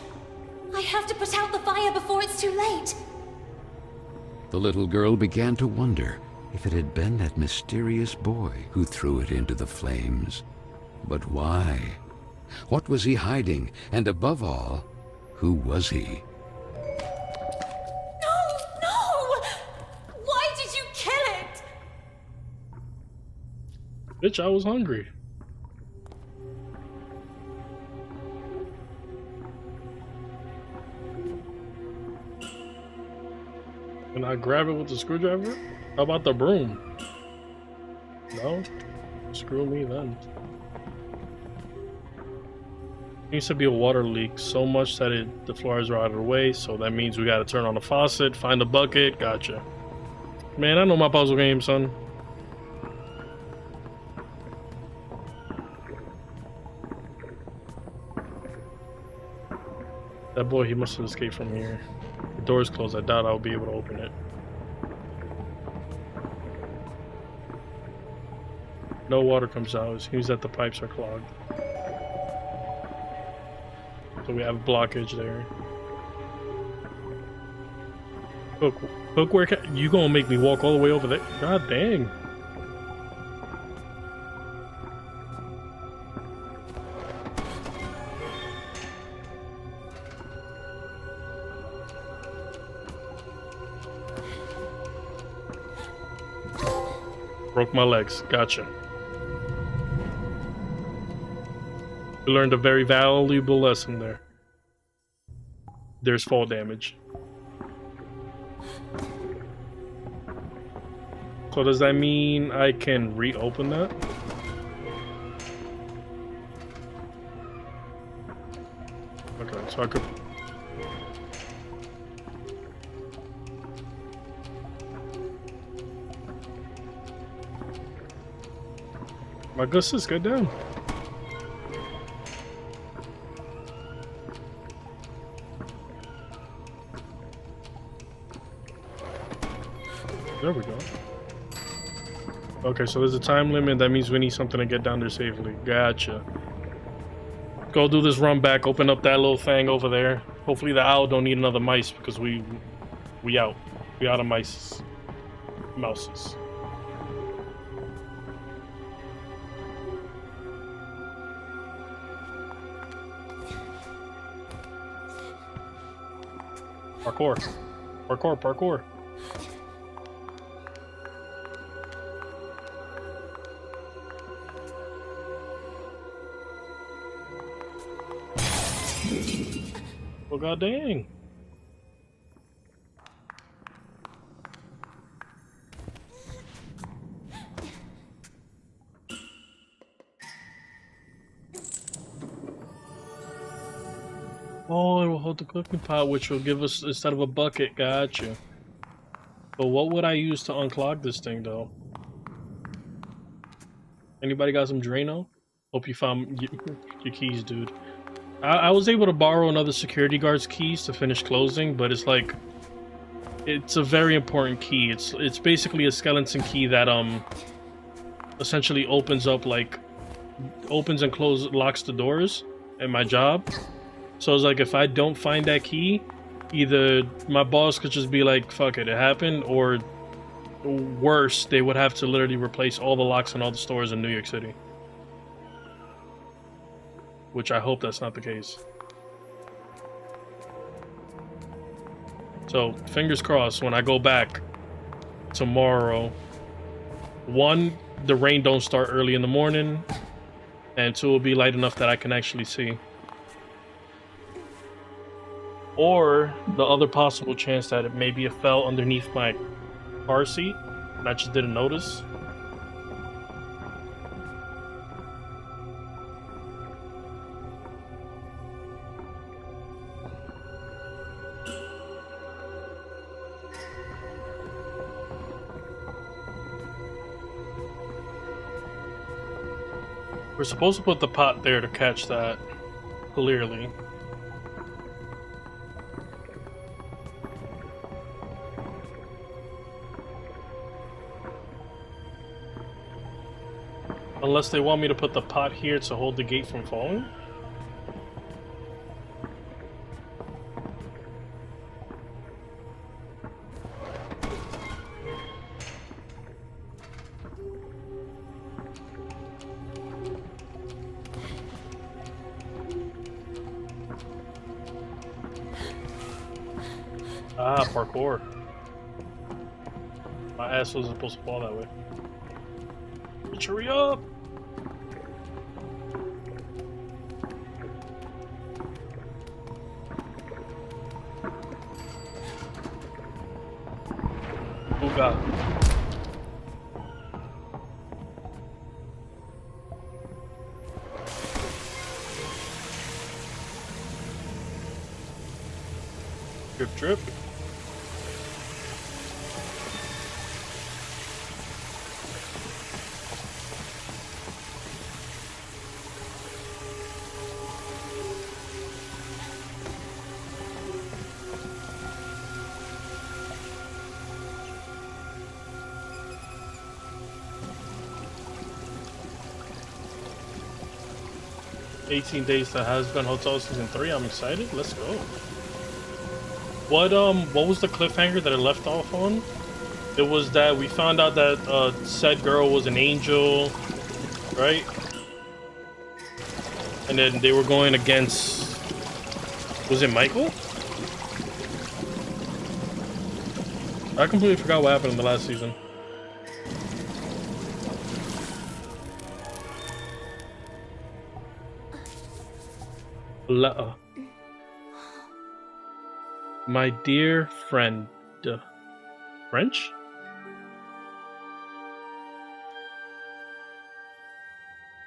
I have to put out the fire before it's too late. The little girl began to wonder if it had been that mysterious boy who threw it into the flames. But why? What was he hiding? And above all, who was he? No! No! Why did you kill it? Bitch, I was hungry. Can I grab it with the screwdriver? How about the broom? No? Screw me then. Needs to be a water leak so much that the floors are out of the way, so that means we gotta turn on the faucet, find the bucket. Gotcha. Man, I know my puzzle game, son. That boy, he must have escaped from here. The door's closed. I doubt I'll be able to open it. No water comes out. It seems that the pipes are clogged. So we have a blockage there. Hook, where you gonna make me walk all the way over there? God dang. Broke my legs. Gotcha. We learned a very valuable lesson there. there's fall damage. So does that mean I can reopen that? Okay, so I could... My Gus is good down. There we go. Okay, so there's a time limit. That means we need something to get down there safely. Gotcha. Go do this run back. Open up that little thing over there. Hopefully the owl don't need another mice because we out. We out of mice. Mouses. Parkour. Parkour, parkour. Well, god dang. Oh, it will hold the cooking pot, which will give us, instead of a bucket. Gotcha. But what would I use to unclog this thing, though? Anybody got some Drano? Hope you found your keys, dude. I was able to borrow another security guard's keys to finish closing, but it's like... It's a very important key. It's basically a skeleton key that, essentially opens up, like... Opens and closes, locks the doors at my job. So it's like, if I don't find that key, either my boss could just be like, fuck it, it happened, or worse, they would have to literally replace all the locks in all the stores in New York City. Which I hope that's not the case. So, fingers crossed, when I go back tomorrow, one, the rain don't start early in the morning, and two, will be light enough that I can actually see. Or the other possible chance that maybe it fell underneath my car seat and I just didn't notice. We're supposed to put the pot there to catch that, clearly. Unless they want me to put the pot here to hold the gate from falling? Ah, parkour. My ass wasn't supposed to fall that way. Hurry up! Oh god. Drip drip. "18 days to Has-Been Hotel Season 3. I'm excited. Let's go. What was the cliffhanger that it left off on? It was that we found out that said girl was an angel, right? And then they were going against, was it Michael? I completely forgot what happened in the last season. My dear friend. French?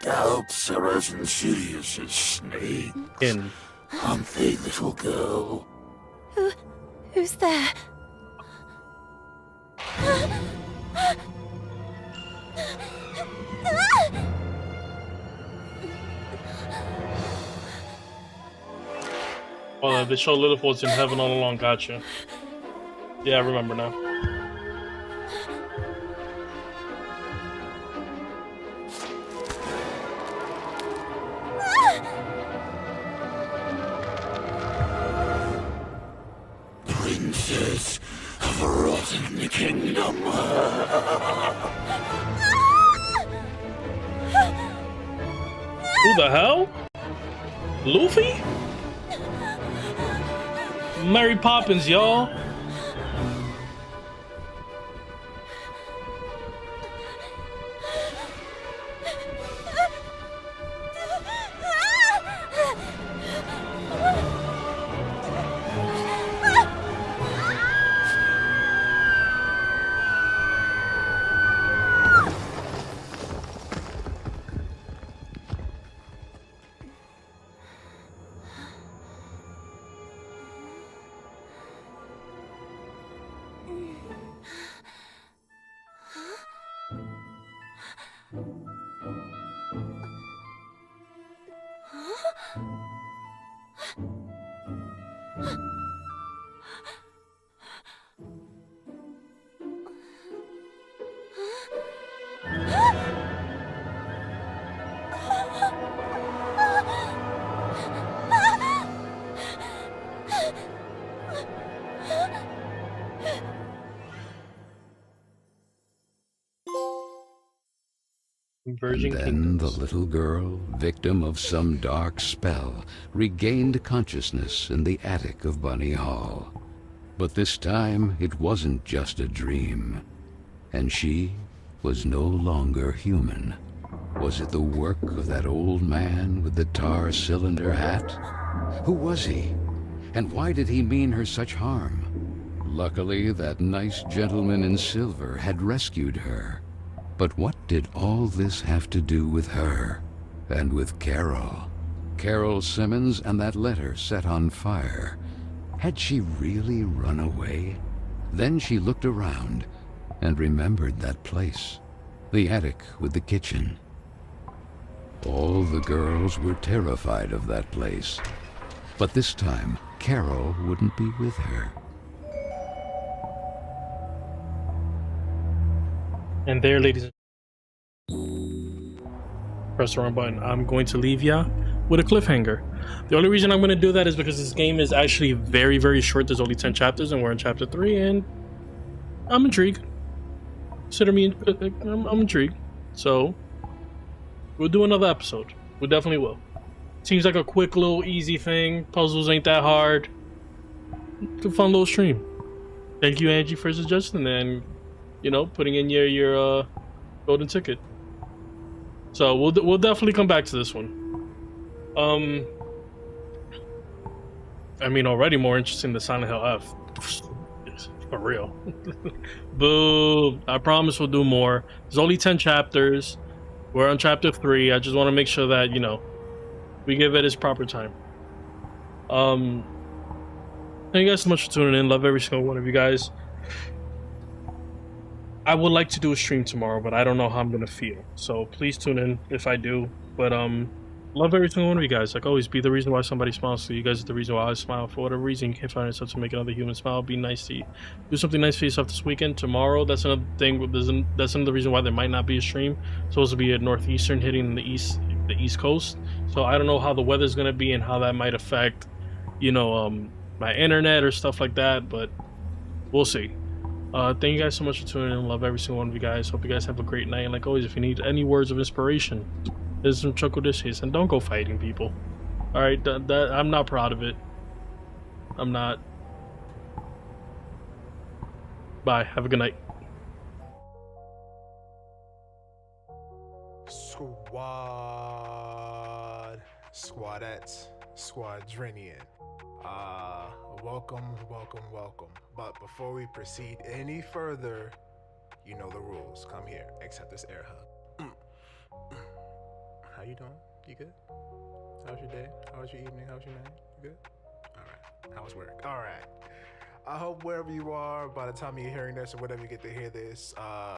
Doubts are as insidious as snakes. In. Aren't they, little girl? Who's there? Well, they show Littlefoot's in heaven all along. Gotcha. Yeah, I remember now. Princess of a rotten kingdom. Who the hell? Luffy? Mary Poppins, y'all. Virgin Then Kingdoms. the little girl, victim of some dark spell, regained consciousness in the attic of Bunny Hall. But this time it wasn't just a dream, and she was no longer human. Was it the work of that old man with the tar cylinder hat? Who was he? And why did he mean her such harm? Luckily, that nice gentleman in silver had rescued her. But what did all this have to do with her? And with Carole? Carole Simmons and that letter set on fire. Had she really run away? Then she looked around and remembered that place. The attic with the kitchen. All the girls were terrified of that place. But this time, Carole wouldn't be with her. And there, ladies and press the wrong button. I'm going to leave ya with a cliffhanger. The only reason I'm going to do that is because this game is actually very, very short. There's only 10 chapters, and we're in chapter 3, and I'm intrigued. Consider me, I'm intrigued. So, we'll do another episode. We definitely will. Seems like a quick little easy thing. Puzzles ain't that hard. It's a fun little stream. Thank you, Angie, for suggesting and, you know, putting in your golden ticket. So we'll definitely come back to this one. I mean, already more interesting than Silent Hill F. For real. Boo. I promise we'll do more. There's only 10 chapters. We're on chapter 3. I just want to make sure that, you know, we give it its proper time. Thank you guys so much for tuning in. Love every single one of you guys. I would like to do a stream tomorrow, but I don't know how I'm gonna feel. So please tune in if I do. But love every single one of you guys. Like always, be the reason why somebody smiles. So you guys are the reason why I smile. For whatever reason, you can't find yourself to make another human smile. Be nice to you. Do something nice for yourself this weekend. Tomorrow, that's another thing. That's another reason why there might not be a stream. It's supposed to be a northeastern hitting the east coast. So I don't know how the weather's gonna be and how that might affect, you know, my internet or stuff like that. But we'll see. Thank you guys so much for tuning in. Love every single one of you guys. Hope you guys have a great night. And like always, if you need any words of inspiration, there's some chuckle dishes. And don't go fighting people. Alright, I'm not proud of it. I'm not. Bye. Have a good night. Squadettes, Squadrinian. Welcome. But before we proceed any further, you know the rules. Come here, accept this air hug. How you doing? You good? How's your day? How was your evening? How was your night? You good? All right. How was work? All right. I hope wherever you are, by the time you're hearing this or whatever you get to hear this,